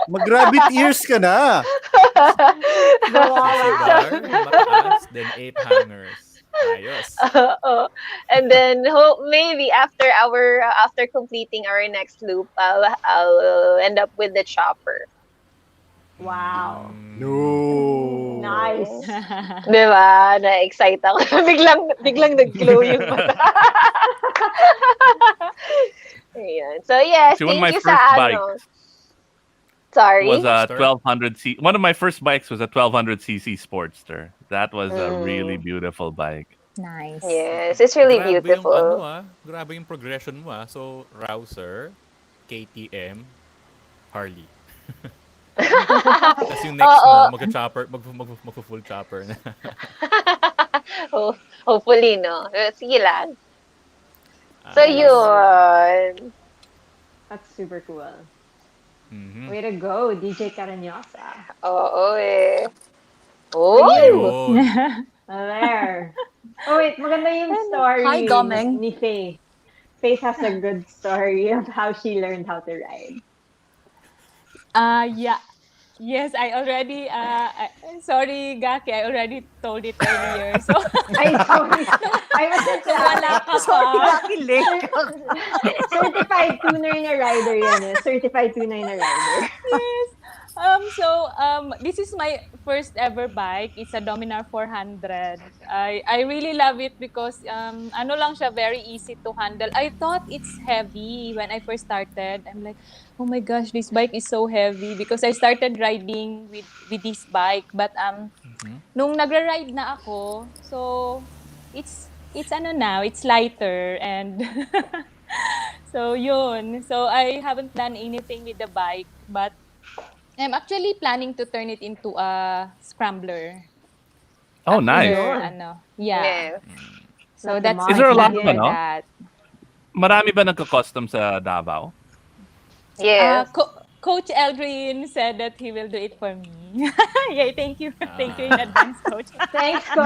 Mag-rabbit ears ka na. CC bar, mataas, then 8 hangers. Ayos. and then maybe after completing our next loop, I'll end up with the chopper. Wow. No. Nice. Diba? Na-excite ako. biglang nag-glow yung mata. Ayan. So yes, See, one of my thank you first sa bikes Sorry. was a Sportster? 1200 One of my first bikes was a 1200cc Sportster. That was a really beautiful bike. Nice. Yes, it's really Grabe beautiful. Yung, grabe yung progression mo So, Rouser, KTM, Harley. Tapos yung next mo, magka-chopper, mag-full chopper na. Hopefully, no? Sige lang. So, yun. That's super cool. Mhm. Way to go, DJ Carinosa. Oo eh. Oh! Ayun. There. Oh wait, maganda yung story Hi, Gomeng. ni Faye. Faye has a good story of how she learned how to ride. Yeah. Yes, I already, sorry, Gaki, I already told it earlier. So, Ay, sorry. I was just wala ka pa. Nakilig. certified tuner na rider yan eh. Certified tuner na rider. Yes. This is my first ever bike. It's a Dominar 400. I really love it because ano lang siya, very easy to handle. I thought it's heavy when I first started. I'm like, oh my gosh, this bike is so heavy because I started riding with this bike. But nung nagra-ride na ako, so it's ano now, it's lighter and so yun. So I haven't done anything with the bike, but I'm actually planning to turn it into a scrambler. Oh, nice. After, ano, yeah. Yes. So That's that's the Is there a lot plan of for ano? that. Marami ba nagka-custom sa Davao? Yes. Coach Eldrin said that he will do it for me. Yay, thank you. Thank you in advance, Coach. Thanks, Coach.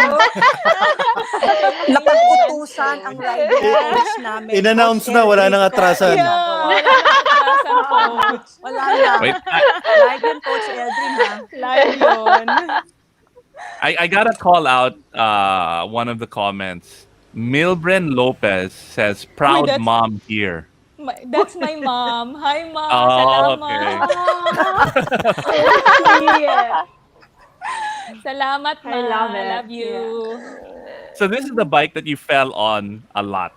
Napag-utusan ang riding coach namin. In-announce Coach na, wala Elvin, nang atrasan. Yeah, wala nang atrasan, Coach. Wala na. Wait, Live yun, Coach Eldrin, ha? Live yun. I gotta call out one of the comments. Milbren Lopez says, "Proud that's- mom here." That's my mom. Hi, Mom. Oh, Salamat. Salamat, Ma. I love it. Love you. So this is the bike that you fell on a lot.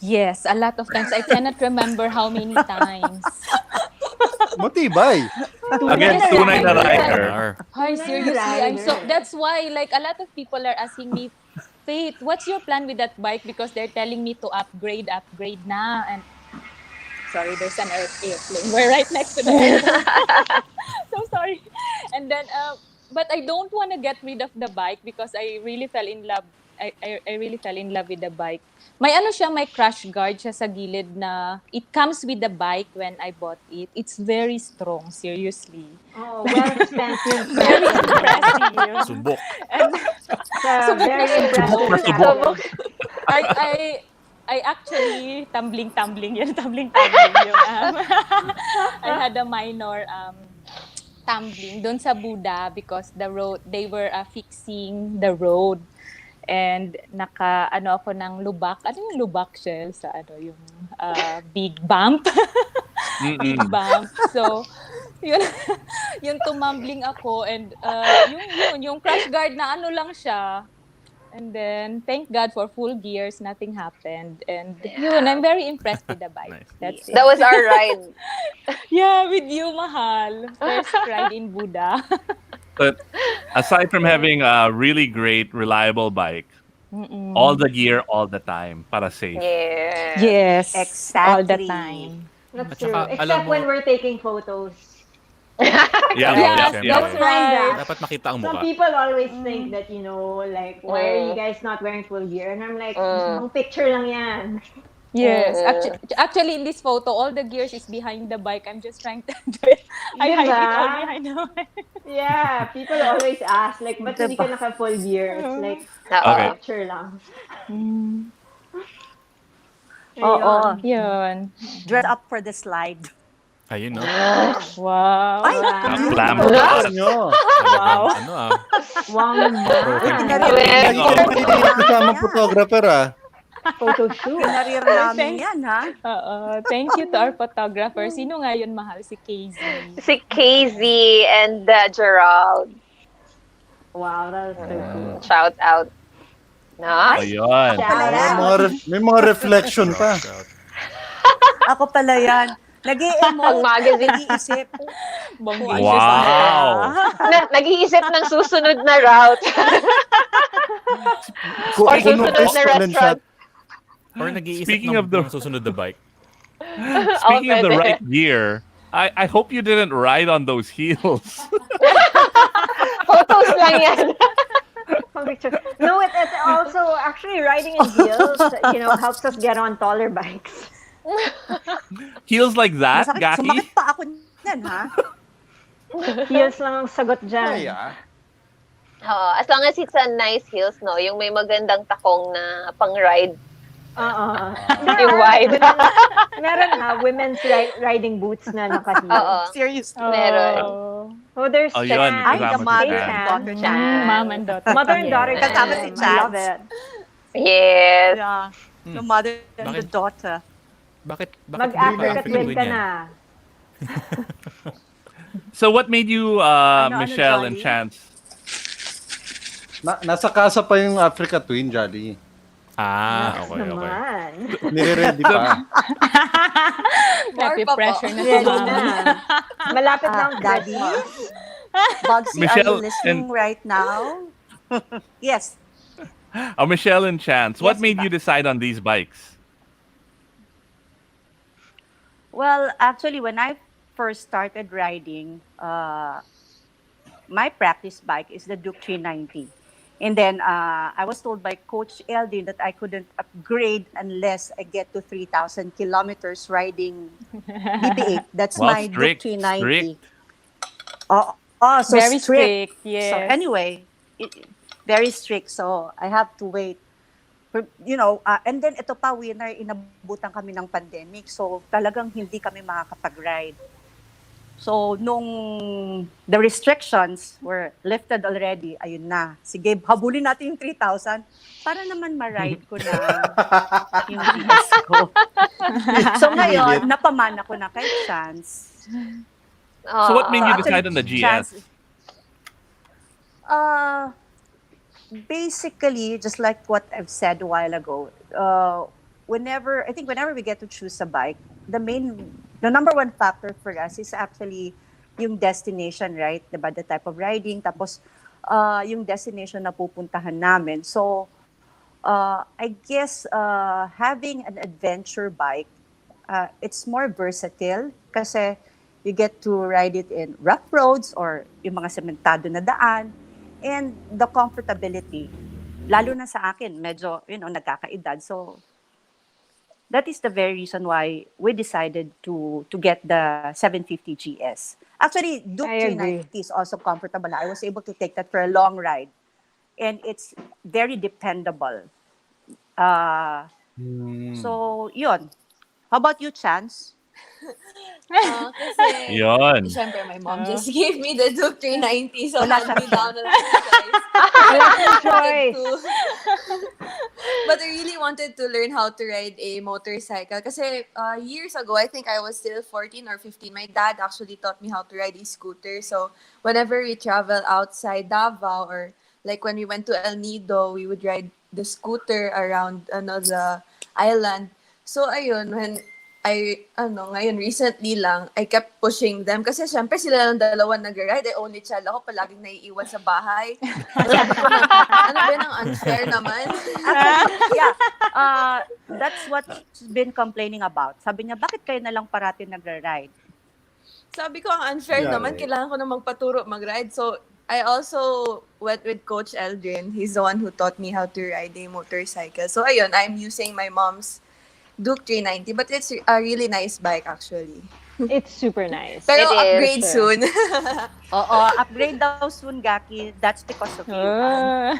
Yes, a lot of times. I cannot remember how many times. Matibay. Again, tunay na rider. Hi, seriously. rider. That's why, like, a lot of people are asking me, Faith, what's your plan with that bike? Because they're telling me to upgrade na. And sorry, there's an airplane. We're right next to the airplane. So sorry. And then, but I don't want to get rid of the bike because I really fell in love. I really fell in love with the bike. May ano siya, may crash guard siya sa gilid na it comes with the bike when I bought it. It's very strong, seriously. Oh, well expensive. Very impressive. Subok. And Very impressive. I actually tumbling yun, tumbling yung I had a minor tumbling doon sa Buda because they were fixing the road. And ako ng lubak. Ano yung lubak, Shell? Sa yung big bump. Big bump. So, yun, yung tumambling ako and yung crash guard na ano lang siya. And then, thank God for full gears, nothing happened. And yun, I'm very impressed with the bike. Nice. That's it. That was our ride. Yeah, with you, Mahal. First ride in Buda. But aside from having a really great, reliable bike, all the gear, all the time, para safe. Yeah. Yes. Exactly. All the time. That's At true. saka, alam Except mo- when we're taking photos. Yeah, Yes, yeah. that's right. Dapat makita ang Some mukha. people always think that, like, why are you guys not wearing full gear? And I'm like, ang picture lang yan. Yes. Actually, in this photo, all the gears is behind the bike. I'm just trying to do it. I hide it all Diba? behind the bike. Yeah, people always ask, like, ba't hindi ka naka full gear? It's like, Okay. picture lang. Oo. Yun. Dress up for the slide. Ayun, no? Wow. Ay, Glamorous. Wow. Ano Wow naman. Lagi ka naman kasama photographer, ah. Photo shoot. Pinarir namin yan, ha? Oo. Thank you to our photographer. Sino nga yun, Mahal? Si KZ. Si KZ and Gerald. Wow, that was so cool. Shout out. Nice. Ayun. May mga reflection pa. Ako pala yan. Nag-i-emote, Pag-magazine. nag-iisip. Wow. Nag-iisip ng susunod na route. Or susunod na restaurant. Or nag-iisip Speaking of the- ng susunod na bike. Speaking of the pwede. right gear, I hope you didn't ride on those heels. Photos lang yan. Picture. No, it also actually riding in heels, helps us get on taller bikes. Heels like that, Masakit, Gaki? sumakit pa ako yan, ha? Heels lang ang sagot dyan. As long as it's a nice heels, no? Yung may magandang takong na pang-ride. Yung wide. Meron women's riding boots na naka-heels. Oo. Seriously. Meron. Oh, there's Oh, Chan. yun. Ay, the Kasama si mother Chan. and daughter Chan. Chan. Mom and daughter. Mother and daughter Chan. Kasama si I Chan. love it. Yes. Yeah. The mother and the Bakit? daughter. Bakit Mag-Africa African twin ka yan? na. So what made you, Ano, Michelle and Jolly? Chance? Nasa kasa pa yung Africa Twin, Jolly. Ah, Next okay, okay. naman. Nire-ready So, pa. Like, More pa po. pressure na si Ready mama. na. Malapit na ang Daddy? Christmas. Bugsy, are you Michelle listening and right now? Yes. Michelle and Chance, what Yes, made you Iba. decide on these bikes? Well, actually, when I first started riding, my practice bike is the Duke 390. And then I was told by Coach Eldin that I couldn't upgrade unless I get to 3,000 kilometers riding BP8. That's Well, my Duke strict, 390. strict. So Very strict. strict, So yes. anyway, very strict. So I have to wait. And then ito pa, winner, inabutan kami ng pandemic. So talagang hindi kami makakapag-ride. So, nung the restrictions were lifted already, ayun na. Sige, habulin natin yung 3,000 para naman ma-ride ko na yung GS ko. So, ngayon, napamana ko na kay Chance. So what made So, you actually, decide on the Chance, GS? basically, just like what I've said a while ago, whenever we get to choose a bike, the number one factor for us is actually yung destination, right? Diba? The type of riding, tapos yung destination na pupuntahan namin. So, I guess having an adventure bike, it's more versatile kasi you get to ride it in rough roads or yung mga sementado na daan, and the comfortability. Lalo na sa akin, medyo, nagkakaedad. So, that is the very reason why we decided to get the 750 GS. Actually, Duke I agree. 390 is also comfortable. I was able to take that for a long ride. And it's very dependable. So, yun. How about you, Chance? Kasi, Yon. syempre, my mom just gave me the Duke 390, so Wala hand me siyang down na lang siya, guys. Wala kang Wanted choice. to- But I really wanted to learn how to ride a motorcycle. Kasi years ago, I think I was still 14 or 15, my dad actually taught me how to ride a scooter. So whenever we travel outside Davao or like when we went to El Nido, we would ride the scooter around the island. So ayun, when ngayon, recently lang, I kept pushing them. Kasi syempre sila lang dalawa nag-ride. Only child ako, palaging naiiwan sa bahay. Sabi ko na, ano ba nang unfair naman? Actually, yeah. That's what she's been complaining about. Sabi niya, bakit kayo na lang parati nagra-ride? Sabi ko, ang unfair Yeah, naman, right. kailangan ko na magpaturo, mag-ride. So, I also went with Coach Eldrin. He's the one who taught me how to ride a motorcycle. So, ayun, I'm using my mom's Duke 390, but it's a really nice bike, actually. It's super nice. Pero It is, upgrade sure. soon. Oo, upgrade daw soon, Gaki. That's because of you. Ah.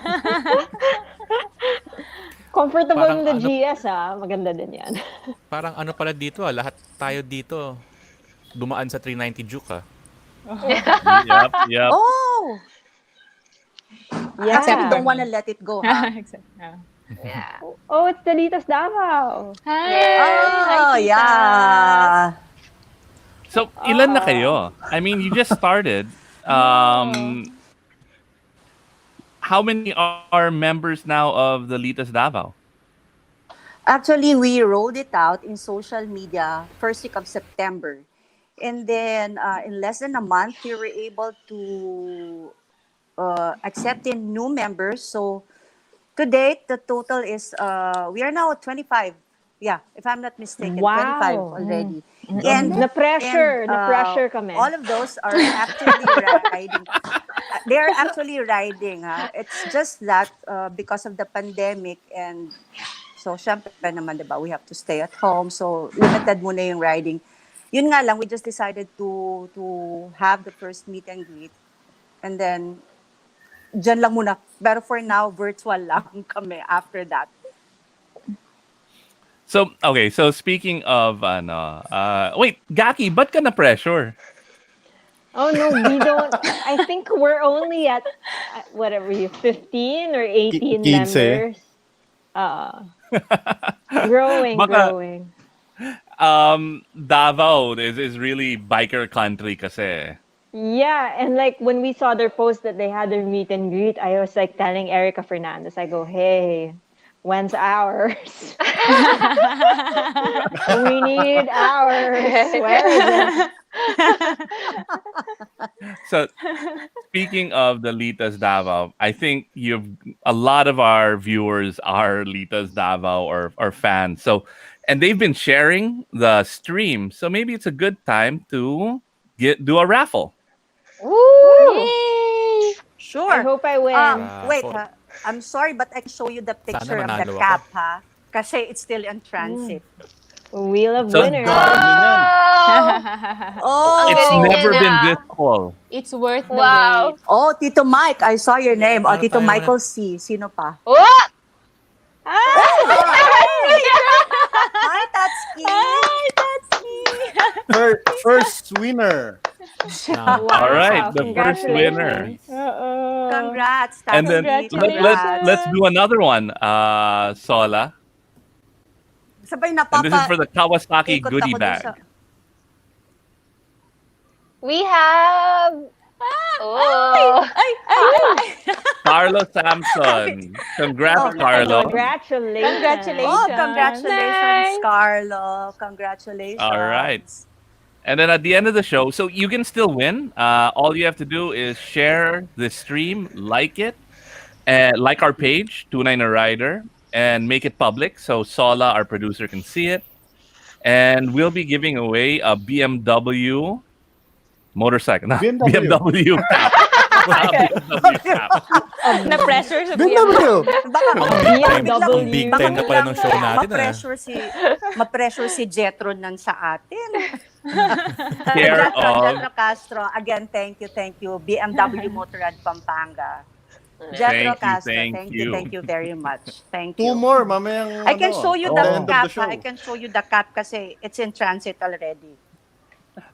Comfortable Parang in the ano- GS, Maganda din yan. Parang ano pala dito, lahat tayo dito dumaan sa 390 Juke, Yep. Oh! Yeah. Except you don't wanna let it go, ha? Exact- ah. Yeah. Oh, it's the Litas Davao. Hi! Oh, Hi, Tita. yeah. So, ilan na kayo? I mean, you just started. How many are members now of the Litas Davao? Actually, we rolled it out in social media first week of September. And then in less than a month, we were able to accept in new members. So to date, the total is, we are now at 25. Yeah, if I'm not mistaken, Wow. 25 already. And Na-pressure kami. all of those are actively riding. They are actually riding. It's just that because of the pandemic and so syempre naman, diba, we have to stay at home. So limited muna yung riding. Yun nga lang, we just decided to have the first meet and greet. And then, dyan lang muna. Pero for now, virtual lang kami after that. So, okay. So, speaking of, wait, Gaki, ba't ka na pressure? Oh no, we don't. I think we're only at whatever 15 or 18 15. members. Growing. Davao is really biker country kasi. Yeah, and like when we saw their post that they had their meet and greet, I was like telling Erica Fernandez, I go, hey, when's ours? We need ours. Where is it? So speaking of the Litas Davao, I think you've a lot of our viewers are Litas Davao or fans. So and they've been sharing the stream. So maybe it's a good time to do a raffle. Woo! Yay! I Sure. hope I win. Wait, Raffle. I'm sorry, but I can show you the Sana picture of the manalo ako. cap, ha? Kasi it's still in transit. Wheel of So winners. dami niyan. Oh, Ang it's galing never niya been na. this full. It's worth the Wow. wait. oh, Tito Mike, I saw your name. Oh, Paano Tito tayo Michael C. Sino pa? Oh! Hi, Tatsuki. Hi, that's me. First winner. Now, Wow. All right, the first winner. Congratulations. Uh-oh. Congrats, And then Tatsuki. let's do another one, Sola. Sabay And this is for the Kawasaki ikot goodie ako dun bag. sa... We have... Oh! Carlo Samson. Congrats, Oh, Carlo. Congratulations. Congratulations. Oh, congratulations, Nice. Carlo. Congratulations. All right. And then at the end of the show, so you can still win. All you have to do is share the stream, like it, like our page, Tunay na Rider, and make it public so Sola, our producer, can see it. And we'll be giving away a BMW motorcycle. No, BMW. BMW cap. BMW cap. Na-pressure sa BMW. Baka BMW. Ang big time na pala ng show natin. ma-pressure si Jetro nan sa atin. Care Jetro of. Castro, again, thank you. BMW Motorrad Pampanga. Jetro Castro, thank you. thank you very much. Thank Two you. more, mamayang I can show you at the end of cap. the show. I can show you the cap kasi it's in transit already.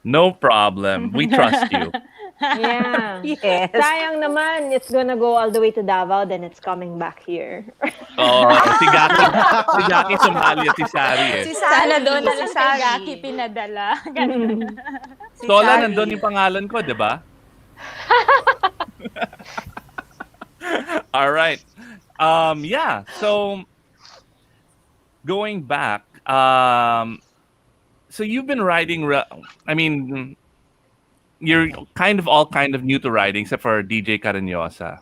No problem. We trust you. Yeah. Yes. Sayang naman, it's gonna go all the way to Davao, then it's coming back here. Oh, si Gaki sumali at si Sari eh. Si Sana Sari, doon na si lang kay Sari. Gaki pinadala. Ganun. Si Sola, Sari. nandun yung pangalan ko, di ba? All right. Yeah. So going back, so you've been riding. I mean, you're all kind of new to riding, except for DJ Carinyosa.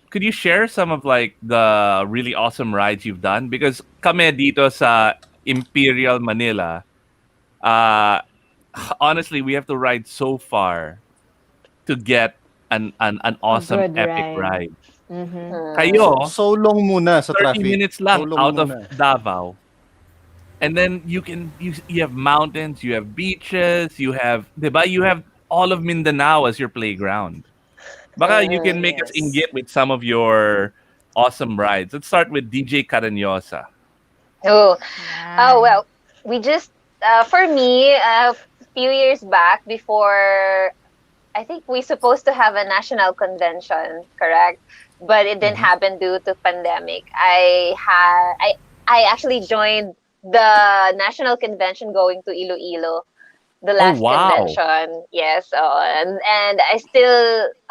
Could you share some of like the really awesome rides you've done? Because kami dito sa Imperial Manila, honestly, we have to ride so far to get an awesome good epic ride. ride. Mm-hmm. Kayo, So long muna sa 30 traffic. minutes lang So long out of muna. Davao. And then you have mountains, you have beaches, you have, diba? You have all of Mindanao as your playground. Baka you can make us Yes. ingit with some of your awesome rides. Let's start with DJ Carinyosa. Oh, well, we just, for me, a few years back, before, I think we supposed to have a national convention, correct? But it didn't happen due to pandemic. I actually joined the national convention going to Iloilo, the last wow. convention. Yes, and I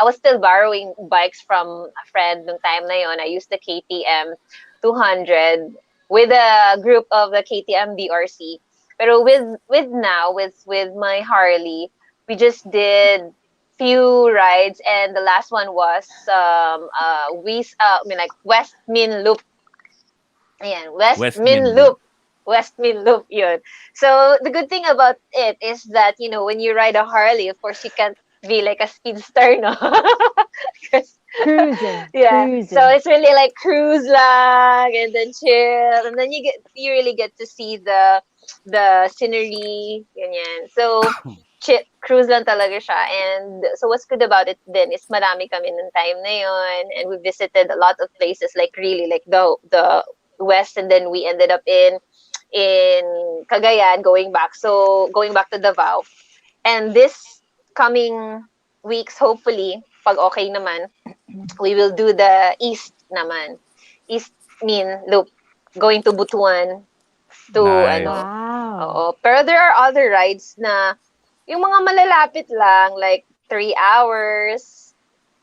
was still borrowing bikes from a friend nung time na yon. I used the KTM 200 with a group of the KTM DRC. Pero with my Harley, we just did few rides, and the last one was West Min Loop. Ayan, West Min Loop. West Min Loop, yun. So the good thing about it is that, you know, when you ride a Harley, of course you can't be like a speedster, no? 'Cause- Cruising. yeah. Cruising. So it's really like cruise lang and then chill, and then you really get to see the scenery, ganyan. So cruise lang talaga siya. And so what's good about it then is marami kami ng time na yun, and we visited a lot of places, like really like the west, and then we ended up in Cagayan, going back to Davao. And this coming weeks, hopefully, pag okay naman, we will do the east naman. East Min Loop, going to Butuan, to Nice. Wow. Oo. Pero there are other rides na Yung mga malalapit lang, like 3 hours,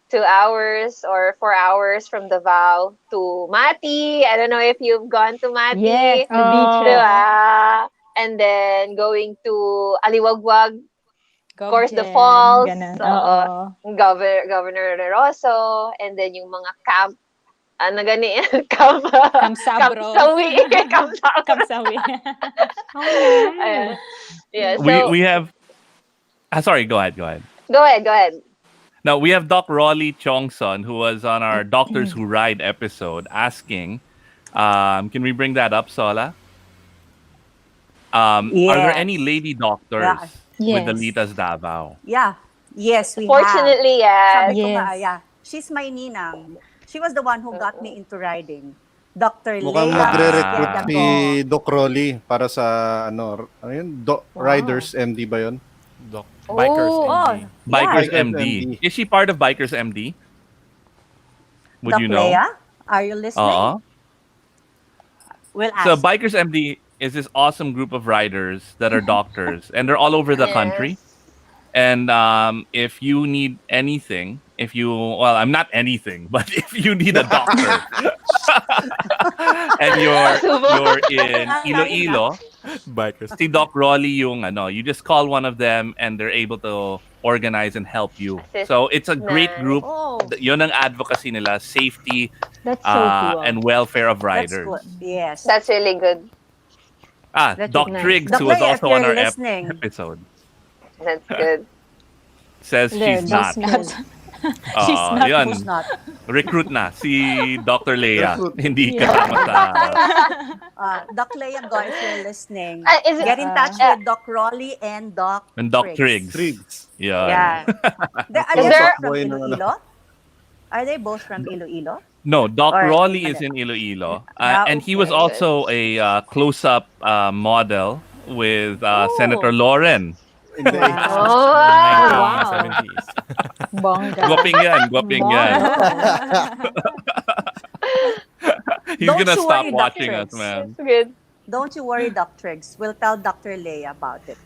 2 hours, or 4 hours from Davao to Mati. I don't know if you've gone to Yes, Mati. the beaches. Diba? And then going to Aliwagwag, of course, the Gobjen, falls, ganun. Oo. Governor Rosso, and then yung mga camp, ano gani, camp, Camp camp Sabro. sawi, camp sawi. Kamsawi. Oh, nice. Ayan. Yeah, we so, we have. Sorry, go ahead. Go ahead. go ahead. Now we have Doc Rolly Chongson, who was on our Doctors Who Ride episode, asking, can we bring that up, Sola? Are there any Yes. lady doctors Yeah. with the Yes. Litas Davao? Yeah. Yes, we have. Fortunately, yes. Sabi ko nga, Yes. yeah. She's my ninang. She was the one who got me into riding. Dr. Mukhang Leia magre-recruit si Esqueda. Doc Rolly para sa ano yun, Riders MD ba yun? Bikers Oh. MD. Bikers Bikers MD. MD. Is she part of Bikers MD? Would Doc you know? Leia, are you listening? Uh-huh. We'll So ask. Bikers MD is this awesome group of riders that are doctors, and they're all over the country. Yes. And if you need anything, I'm not anything, but if you need a doctor, and you're in Iloilo, Bikers. si Doc Rolly yung you just call one of them and they're able to organize and help you. Assist. So it's a great Nice. group. Oh, Yun ang advocacy nila, safety That's so cool. and welfare of that's riders. good. Yes. That's really good. That's Doc nice. Triggs, Doc who was Leia, if also on you're our listening. episode, That's good. says There, she's not. She's not. Yun. Who's not? Recruit na si Dr. Leia. Recruit. Hindi Yeah. kasama sa Doc Leia, go, if you're listening, Is it, get in touch with Doc Rolly and Doc Triggs. Triggs. Yeah. Yeah. Are Is they there- both from Boy, no, Iloilo? Are they both from Iloilo? No, Doc Or- Rolly is in Iloilo. And he was okay. also a close-up model with Oh. Senator Lauren. In the 80s. Oh, wow. Wow. 1970s. Bongga. Gwaping yan. He's Don't gonna you stop worry, Doc watching us, Triggs. man. That's good. Don't you worry, Doc Triggs. We'll tell Dr. Leia about it.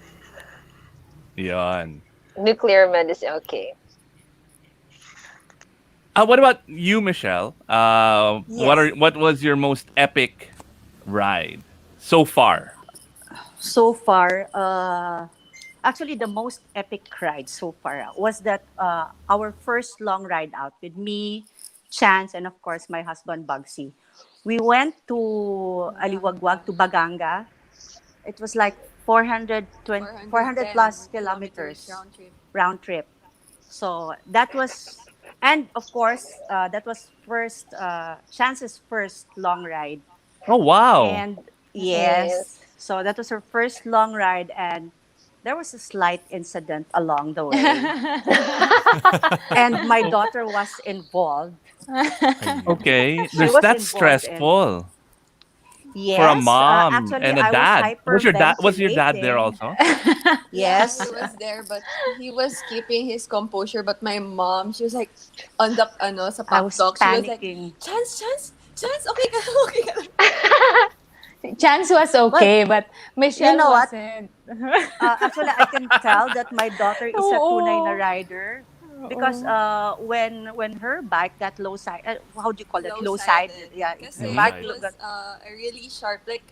Yan. Nuclear medicine. Okay. What about you, Michelle? Yes. What was your most epic ride so far? So far, actually, the most epic ride so far was that our first long ride out with me, Chance, and of course my husband Bugsy. We went to Aliwagwag to Baganga. It was like 400 plus kilometers round trip. So that was, and of course, that was Chance's first long ride. Oh wow! And yes, so that was her first long ride, and there was a slight incident along the way. And my daughter was involved. Okay, She was that's involved stressful Yes, for a mom actually, and a I dad. Was your dad there hyperventilating. also? Yes. He was there, but he was keeping his composure. But my mom, she was like, on the, sa I pop was talk, she was like, panicking. Chance, okay ka, okay ka. Chance was okay, but Michelle You know what? wasn't. Actually, I can tell that my daughter is a Oo. Tunay na rider. Because when her bike got low side, how do you call it? Low side. Yeah, Kasi Low-sided. it was a really sharp, like,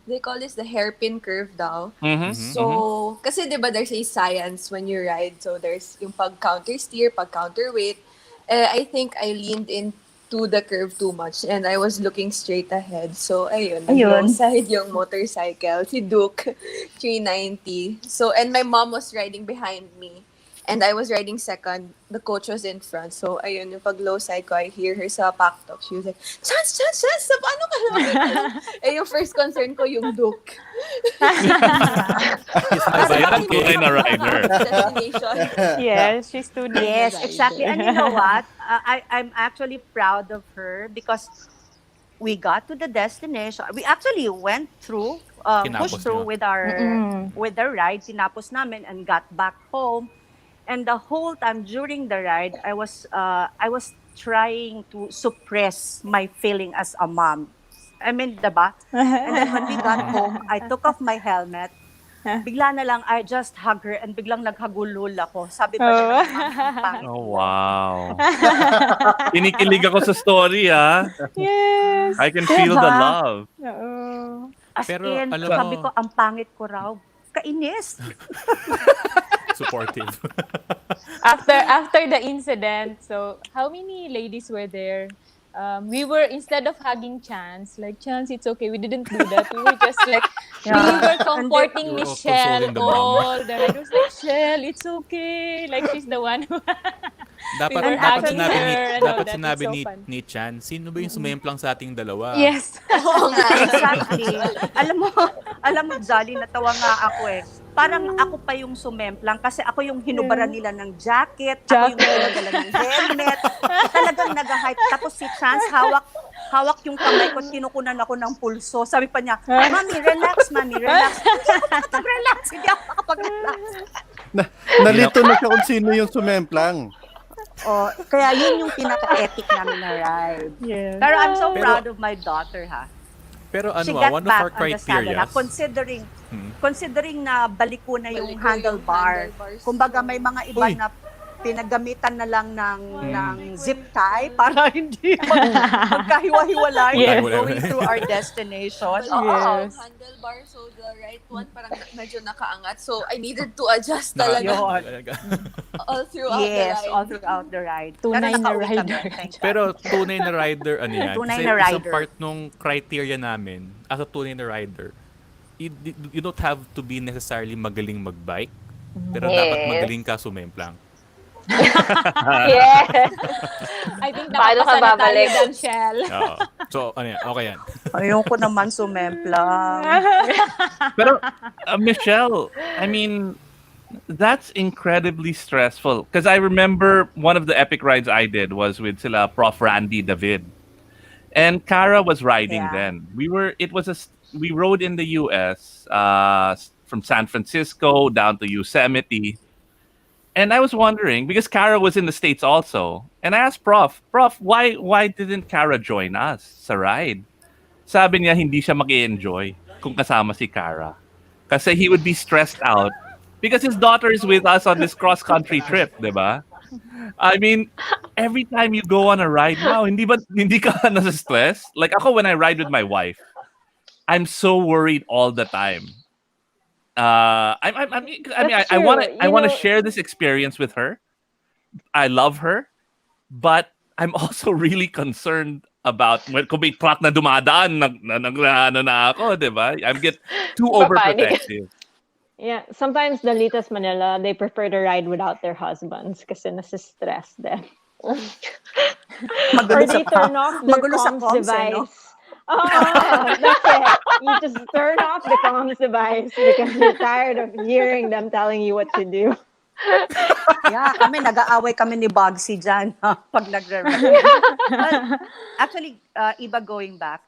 they call this the hairpin curve daw. Mm-hmm. So, kasi di ba there's a science when you ride. So, there's yung pag-counter steer, pag-counter weight. I think I leaned into the curve too much and I was looking straight ahead. So, ayun. Ayun. Side yung motorcycle, si Duke 390. So, and my mom was riding behind me. And I was riding second. The coach was in front. So, ayun, yung pag low side ko, I hear her sa pack talk. She was like, Chance, sa paano ka naman? Yung first concern ko, yung Duke. Iba yan ang tunay na rider. Destination. Yes, she's too Yes, exactly. And you know what? I'm actually proud of her because we got to the destination. We actually went through, pushed Tinapos through nyo. with the ride. Tinapos namin and got back home. And the whole time during the ride, I was trying to suppress my feeling as a mom. I mean, diba? And then when we got home, I took off my helmet. bigla na lang, I just hug her and biglang naghagulol ako. Sabi pa niya, Oh. "Mami, ang pangit Oh, mo." wow. Kinikilig ako sa story, ah. Yes. I can feel the Diba? love. Oo. As Pero in, alam sabi mo- ko, ang pangit ko raw. Kainis. Supportive. After the incident, so how many ladies were there? We were, instead of hugging Chance, like, Chance, it's okay. We didn't do that. We were just like, we Yeah. were comforting You were Michelle consoling the mom. all the night. It was like, Michelle, it's okay. Like, she's the one who dapat were dapat hugging sinabi ni her and all dapat that. sinabi It's so ni fun. ni Chan, sino ba yung sumemplang sa ating dalawa? Yes. Oo nga. Exactly. alam mo, Jolly, natawa nga ako eh. Parang ako pa yung sumemplang kasi ako yung hinubaran nila ng jacket, ako yung pinadala ng helmet. Talagang nag-hype. Tapos si Chance, hawak yung kamay ko, kinukunan ako ng pulso. Sabi pa niya, Mami, relax, Mami, relax. Hindi ako makapag-relax. Hindi ako makapag-relax. Nalito na siya kung sino yung sumemplang. Oh, kaya yun yung pinaka-epic namin na ride. Yes. Pero I'm so Pero- proud of my daughter, ha. Pero She ano, got one of back our on the saddle, ha. criteria. Considering na baliko na yung Baliko yung handlebar. handlebars. Kumbaga may mga iba Uy. na pinagamitan na lang ng zip tie para hindi magkahiwa-hiwalay Yes. going through our destination. Oo, Yes. handlebar. So, the right one parang medyo nakaangat. So, I needed to adjust talaga Yun. all throughout the Yes, ride. all throughout the ride. Tunay Pero na nakauwi kami, rider. thank God. Pero tunay na rider, ano yan? Tunay Kasi na isang rider. part nung criteria namin, as a tunay na rider, you don't have to be necessarily magaling magbike, pero dapat Yes. magaling ka sumemplang. Yes. I think Paano ka nakapasa na tayo, babalik? Danshell. Oo. So, ano yan? Okay yan. Ayoko naman sumemplang. Pero, Michelle, I mean, that's incredibly stressful. Because I remember one of the epic rides I did was with sila Prof. Randy David. And Kara was riding Yeah. then. We rode in the US from San Francisco down to Yosemite. And I was wondering, because Kara was in the States also, and I asked Prof, why didn't Kara join us sa ride? Sabi niya, hindi siya mag-enjoy kung kasama si Kara. Kasi he would be stressed out because his daughter is with us on this cross-country trip, di ba? I mean, every time you go on a ride now, hindi ka nasa-stress? Like ako, when I ride with my wife, I'm so worried all the time. I That's want true. I You want to know- share this experience with her. I love her, but I'm also really concerned about kung may truck na dumadaan, ano na ako, di ba? I get too Papanig. overprotective. Yeah, sometimes the Litas Manila, they prefer to ride without their husbands kasi nasa-stress din. Or Magulo they turn off their magulo sa comms comms, eh, no? device. Oh, that's it. You just turn off the comms device because you're tired of hearing them telling you what to do. Yeah, nag-aaway kami ni Bugsy dyan pag nagre-ride. Well, actually, iba going back,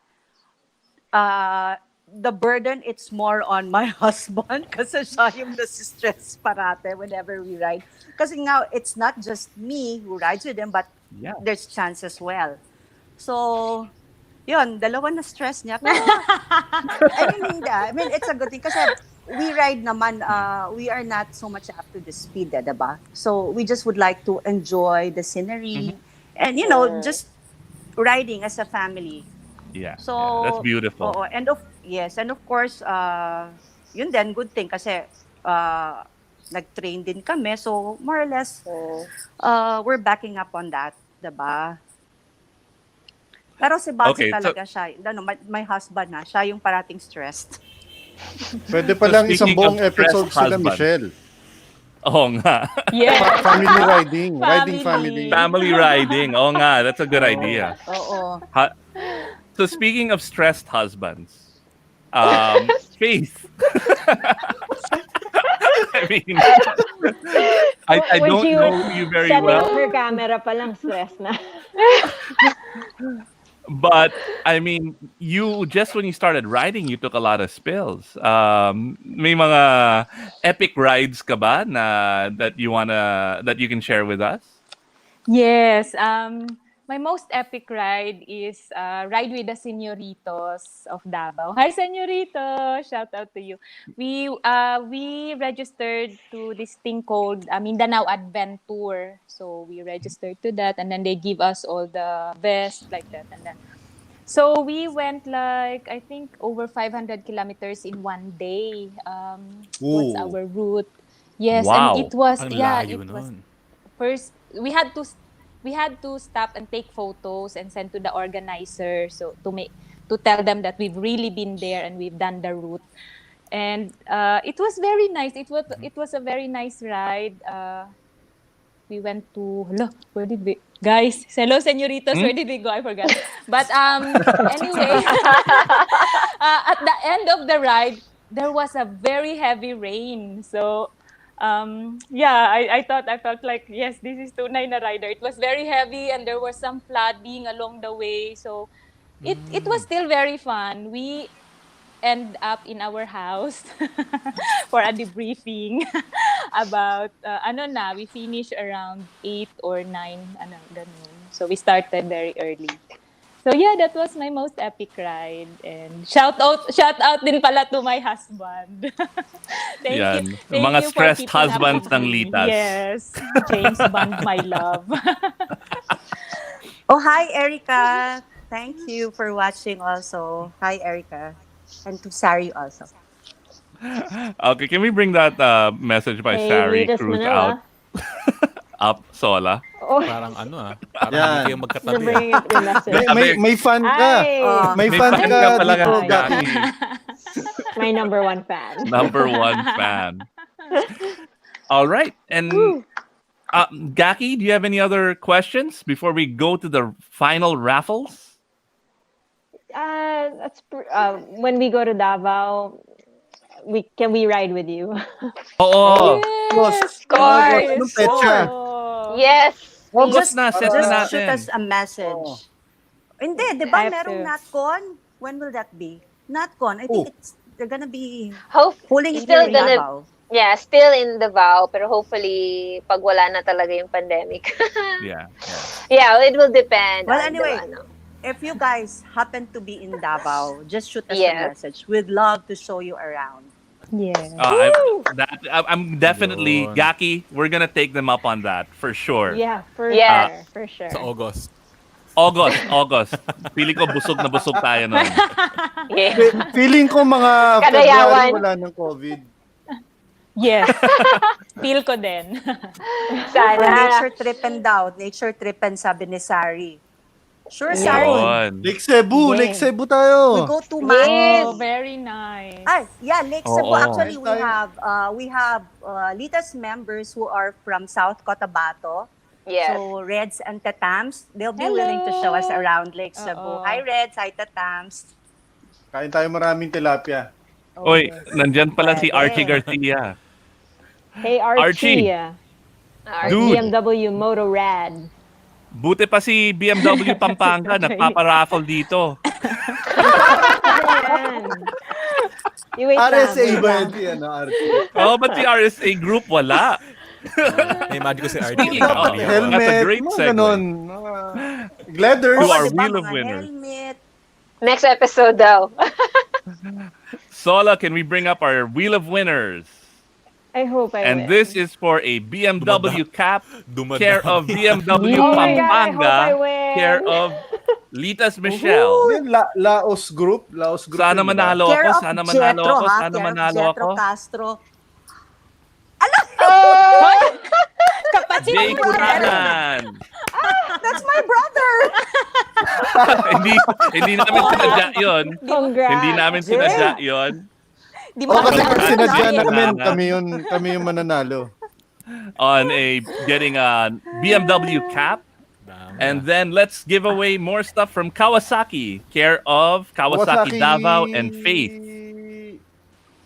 the burden, it's more on my husband kasi siya yung nasi-stress parate whenever we ride. Kasi nga, it's not just me who rides with him, but Yeah. there's Chance as well. So, yun, dalawa na stress niya. Pero, I mean, it's a good thing kasi we ride naman, we are not so much after the speed, diba? So, we just would like to enjoy the scenery and, just riding as a family. Yeah, So, yeah, that's beautiful. Oo, and of course, yun din, good thing kasi nag-train din kami. So, more or less, we're backing up on that, diba? Pero si Bugsy Okay, so- talaga siya, my husband siya yung parating stressed. Pwede palang isang speaking buong of episode stressed sila, husband. Michelle. Oo nga. Yes. Family riding. Riding Family. family. Family riding. Oo nga, that's a good idea. Oo. So speaking of stressed husbands, Faith. I mean, I When don't she know was you very setting well, up her camera palang stress na. but I mean, you just when you started riding, you took a lot of spills. May mga epic rides ka ba na that you can share with us? Yes. My most epic ride is ride with the senoritos of Davao. Hi, senorito! Shout out to you. We registered to this thing called Mindanao Adventure. So we registered to that, and then they give us all the best like that, and then so we went like I think over 500 kilometers in one day. What's Ooh. our route? Yes, and it Wow. was Ang yeah, layo it was nun. first we had to stop and take photos and send to the organizer so to tell them that we've really been there and we've done the route. And it was very nice. It was a very nice ride. We went to hello, where did we guys? Hello, senoritas, Hmm? where did we go? I forgot. But anyway, at the end of the ride, there was a very heavy rain. So yeah, I felt like yes, this is Tunay na rider. It was very heavy and there was some flooding along the way. So it was still very fun. We end up in our house for a debriefing about we finish around 8 or 9 ganun. So we started very early. So yeah, that was my most epic ride, and shout out din pala to my husband. thank you Yan. thank Mga you for stressed keeping up with husbands ng me. Litas. Yes, James Bond, my love. Oh, hi, Erica. Thank you for watching also. Hi, Erica. And to Sari also. Okay, can we bring that message by Hey, Sari Litas Cruz out? Manila. Up, Sola. Oh, Parang parang hindi kayo Yan. they're magkatabi bringing up the message. May fan ka. Ay, May May fan fan ka ka pala dito, ng Gaki. Gaki. my number one fan. Number one fan. All right. And Gaki, do you have any other questions before we go to the final raffles? When we go to Davao, can we ride with you? Oo. Yes, Of course. Anong petsa? oh. Yes. August na, set na Just natin. shoot us a message. Oh. Hindi, di I ba have merong to. NatCon? When will that be? NatCon, I think they're gonna be Hope holding it still here in gonna Davao. yeah, still in Davao, pero hopefully pag wala na talaga yung pandemic. Yeah. Yeah, it will depend. Well, on anyway, the, if you guys happen to be in Davao, just shoot us a Yes. message. We'd love to show you around. Yeah. I'm definitely, Yun. Gaki, we're gonna take them up on that for sure. Yeah, for Yes. sure, for sure. sa August. August. Pili ko busog na busog tayo nun. yeah. Feeling ko mga Kadayawan. February wala ng COVID. Yes. Feel ko din. Or Sana. nature trippin daw. Nature trippin, sabi ni Sari. Sure, Sari. Yun. Lake Cebu, Yeah. Lake Cebu We tayo. go to Yes. Oh, very nice. Yeah, Lake Cebu. Oo. Actually, we Tayo. have Litas members who are from South Cotabato. Yes. So, Reds and Tatams, they'll be Hello. willing to show us around Lake Cebu. Oo. Hi, Reds. Hi, Tatams. Kain tayo maraming tilapia. Oy, nandyan pala si Archie Garcia. Hey Archie. Archie, Dude. BMW Moto Rad. Buti pa si BMW Pampanga, nagpaparaffle dito. Ayan. You wait RSA lang, ba wait yun? lang. Archie? Oh, but si RSA Group wala. Na-imagine ko si RT. Speaking of, That's a Helmet, great mga segue. ganon. Gleathers. To our diba, Wheel of mga Winners. helmet. Next episode daw. Sola, can we bring up our Wheel of Winners? I hope I And win. this is for a BMW cap, Dumadami. care of BMW Oh my God, I hope I Pampanga, win. care of Litas Michelle. Yun, Laos Group. Laos Group. Sana yun, diba? manalo Care ako, of sana manalo Jetro, ako, ha? sana Care of manalo Jetro ako. Castro. Kapatid Jay mo. Kuranan. That's my brother! hindi namin sinadya yun. Congrats. Hindi namin sinadya yun. Di Oh, kasi makita pag ko sinadya lang. namin, kami yung mananalo. On getting a BMW cap. And then let's give away more stuff from Kawasaki, care of Kawasaki Davao and Faith.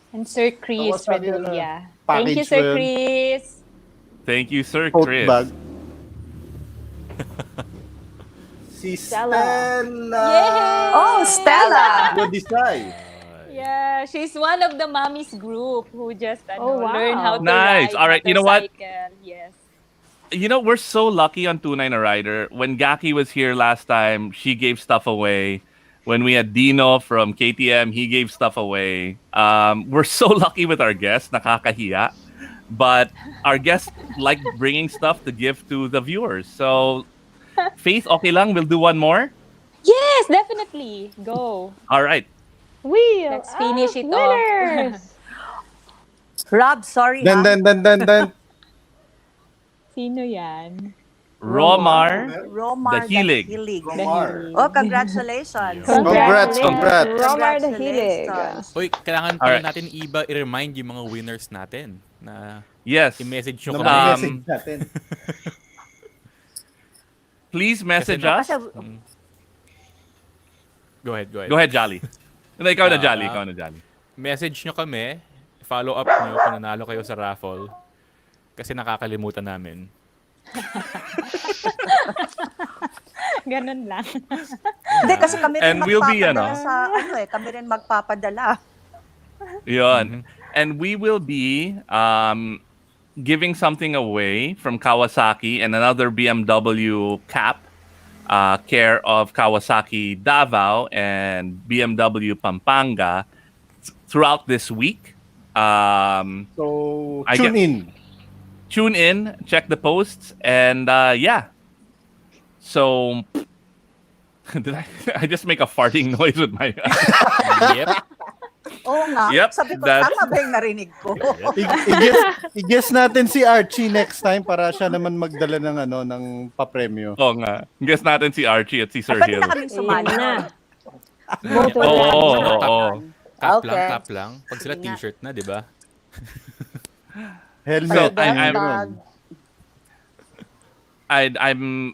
And Sir Chris Kawasaki Redulia. na Thank you, package Sir mo yun. Chris. Thank you, Sir Tote Chris. bag. Si Stella. Stella. Yay! Oh, Stella! Godisay. Yeah, she's one of the mommies group who just Oh, wow. learn how to Nice. ride All right, you know what? motorcycle. Yes. we're so lucky on Tunay na Rider. When Gaki was here last time, she gave stuff away. When we had Dino from KTM, he gave stuff away. We're so lucky with our guests, nakakahiya. But our guests like bringing stuff to give to the viewers. So, Faith, okay lang, we'll do one more. Yes, definitely. Go. All right. Wheel Let's finish of it off. winners. Rob, sorry Dan, ha. dan. Sino yan? Romar, Romar the Hilig. Romar. Oh, congratulations. Congrats. Romar the Hilig. Congratulations. Uy, kailangan Alright. pala natin i-remind yung mga winners natin na Yes. i-message nyo Na kami. mag-message natin. Please message Kasi us. Kasi, Go ahead. Go ahead, Jolly. Hindi, ikaw na, Jolly. Ah. Ikaw na, Jolly. Message nyo kami. Follow up nyo kung nanalo kayo sa raffle. Kasi nakakalimutan namin. Ganun lang. hindi, kasi kami rin And we'll be, magpapadala kami rin magpapadala. Yun. And we will be giving something away from Kawasaki and another BMW cap, care of Kawasaki Davao and BMW Pampanga throughout this week. So, I tune get- in. Tune in, check the posts, and yeah. So, did I just make a farting noise with my... Yep. Oo nga. Yep, Sabi ko, that's- tama ba yung narinig ko? I-guess natin si Archie next time para siya naman magdala ng ng papremyo. Oo nga. Guess natin si Archie at si Sir Pwede Hill. na kaming sumali. Yun na. Oo. Tap Okay. tap lang. Pag sila Sige nga. t-shirt na, di ba? Helmet. I'm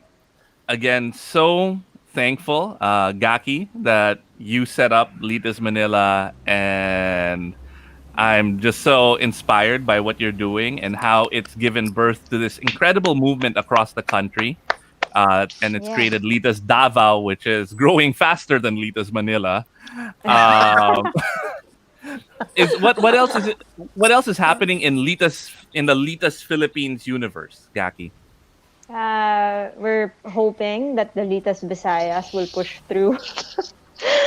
again so thankful, Gaki, that you set up Litas Manila, and I'm just so inspired by what you're doing and how it's given birth to this incredible movement across the country. And it's Yeah. created Litas Davao, which is growing faster than Litas Manila. What else is it? What else is happening in the Litas Philippines universe, Gaki? We're hoping that the Litas Visayas will push through.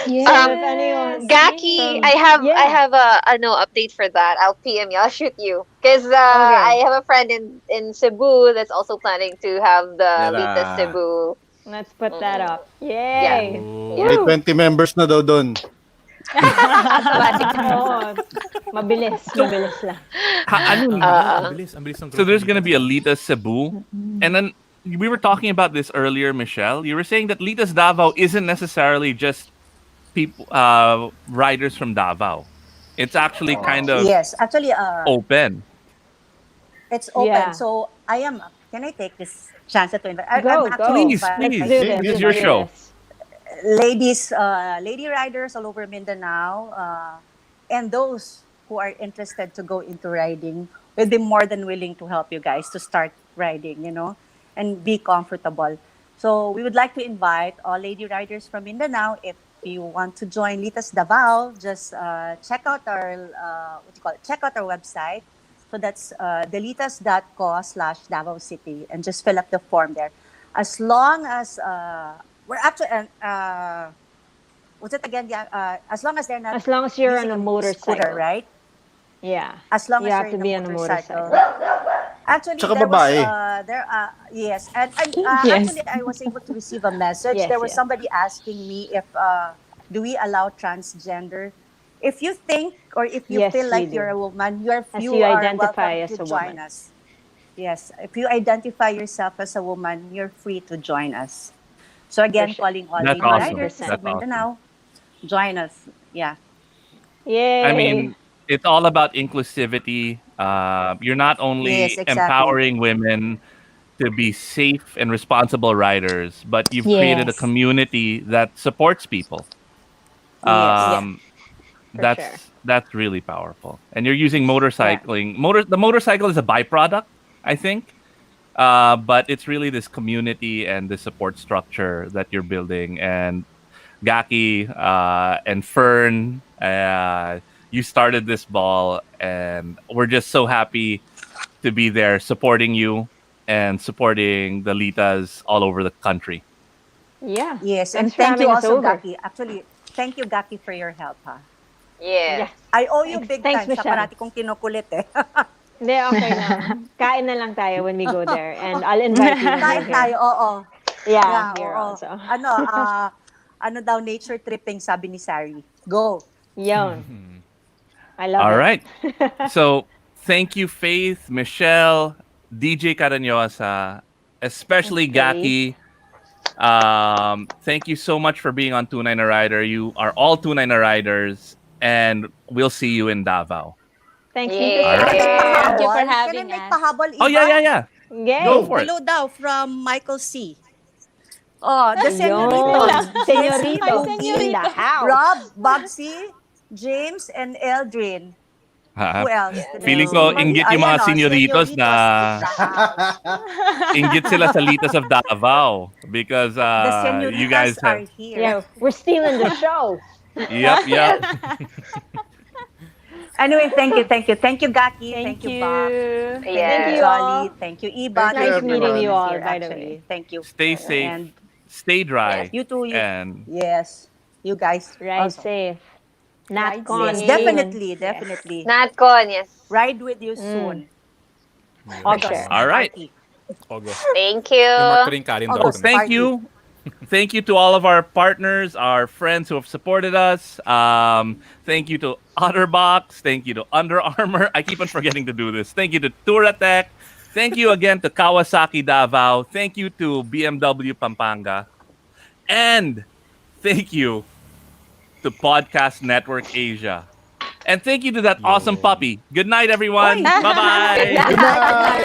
Yes. anyone- Gaki, From- I have yeah. a update for that. I'll PM you. I'll shoot you because I have a friend in Cebu that's also planning to have the Lita Cebu. Let's put that up. Yay! May 20 members na daw doon. Oo. Mabilis lang. Ang bilis ng So there's gonna be a Litas Cebu, and then we were talking about this earlier, Michelle. You were saying that Litas Davao isn't necessarily just people, riders from Davao. It's actually kind of Yes, actually, open. it's open. Yeah. So can I take this chance to invite? Go. I'm actually Please, inviting please. Do this, This is do your this. show. lady riders all over Mindanao, and those who are interested to go into riding will be more than willing to help you guys to start riding, and be comfortable. So we would like to invite all lady riders from Mindanao. If you want to join Litas Davao, just check out our check out our website. So that's delitas.co/Davao City, and just fill up the form there. As long as we're actually what's it again? Yeah, as long as they're not As long as you're on using a scooter, motorcycle. right? Yeah. As long You as have you're to be in on a a motorcycle. motorcycle. Actually, Tsaka there was, babae. yes, and Yes. actually, I was able to receive a message. Yes, There was yes. somebody asking me if do we allow transgender? If you think or if you Yes, feel we like do. you're a woman, As you you are identify welcome as to a join woman. us. Yes, if you identify yourself as a woman, you're free to join us. So again, sure. calling all That's lady awesome. riders That's of Mindanao, join us. Yeah. Yay! I mean, it's all about inclusivity. You're not only Yes, exactly. empowering women to be safe and responsible riders, but you've created a Yes. community that supports people. Yes. For sure. That's really powerful. And you're using motorcycling. The motorcycle is a byproduct, I think. But it's really this community and the support structure that you're building. And Gaki and Fern, you started this ball, and we're just so happy to be there supporting you. and supporting the Litas all over the country. Yeah. Yes, and Thanks for thank you having us also, over. Gaki. Actually, thank you, Gaki, for your help, ha. Yes. Yes. I owe you big Thanks, time sa Michelle. parati kong kinukulit eh. Hindi, okay lang. Kain na lang tayo when we go there. And I'll invite you when Kain we're tayo, here. oo. Yeah, Yeah, here oo. also. Ano daw, nature tripping, sabi ni Sari. Go. Yun. I love All it. right. So thank you, Faith, Michelle, DJ Caranyosa, especially Okay. Gaki. Thank you so much for being on Tunay na Rider. You are all Tunay na Riders, and we'll see you in Davao. Thanks, Yay. Litas All right. Davao. Thank you for Can I having make us. pahabol, Iba? Oh yeah. Yay. Go for it. Hello daw from Michael C. Oh, the Yun. senoritos. Jesse, Senorito Boogie, in the house. Rob, Babsy, James, and Eldrin. Ha? Who else? Feeling No. ko inggit yung mga senyoritos na Senoritos in the house. inggit sila sa Litas of Davao because The you senoritas guys are have here. Yeah, we're stealing the show. yep. Anyway, thank you, Gaki. Thank you, you. Bob. Yes. Thank you Jolly. all. Thank you, Iba. Thank you, Nice everyone. meeting you all, Here, by the actually. way. Thank you. Stay safe, And stay dry, you too. and Yes, you guys. Ride also. safe. Not Ride con. Yes, safe. definitely. Natcon, yes. Ride with you soon. Okay. all right. Party. August. Thank you. Remark ko rin Karen Oh, daw. Thank Party. you. Thank you to all of our partners, our friends who have supported us. Thank you to Otterbox. Thank you to Under Armour. I keep on forgetting to do this. Thank you to Touratech. Thank you again to Kawasaki Davao. Thank you to BMW Pampanga. And thank you to Podcast Network Asia. And thank you to that awesome puppy. Good night, everyone. Oy. Bye-bye. Good night.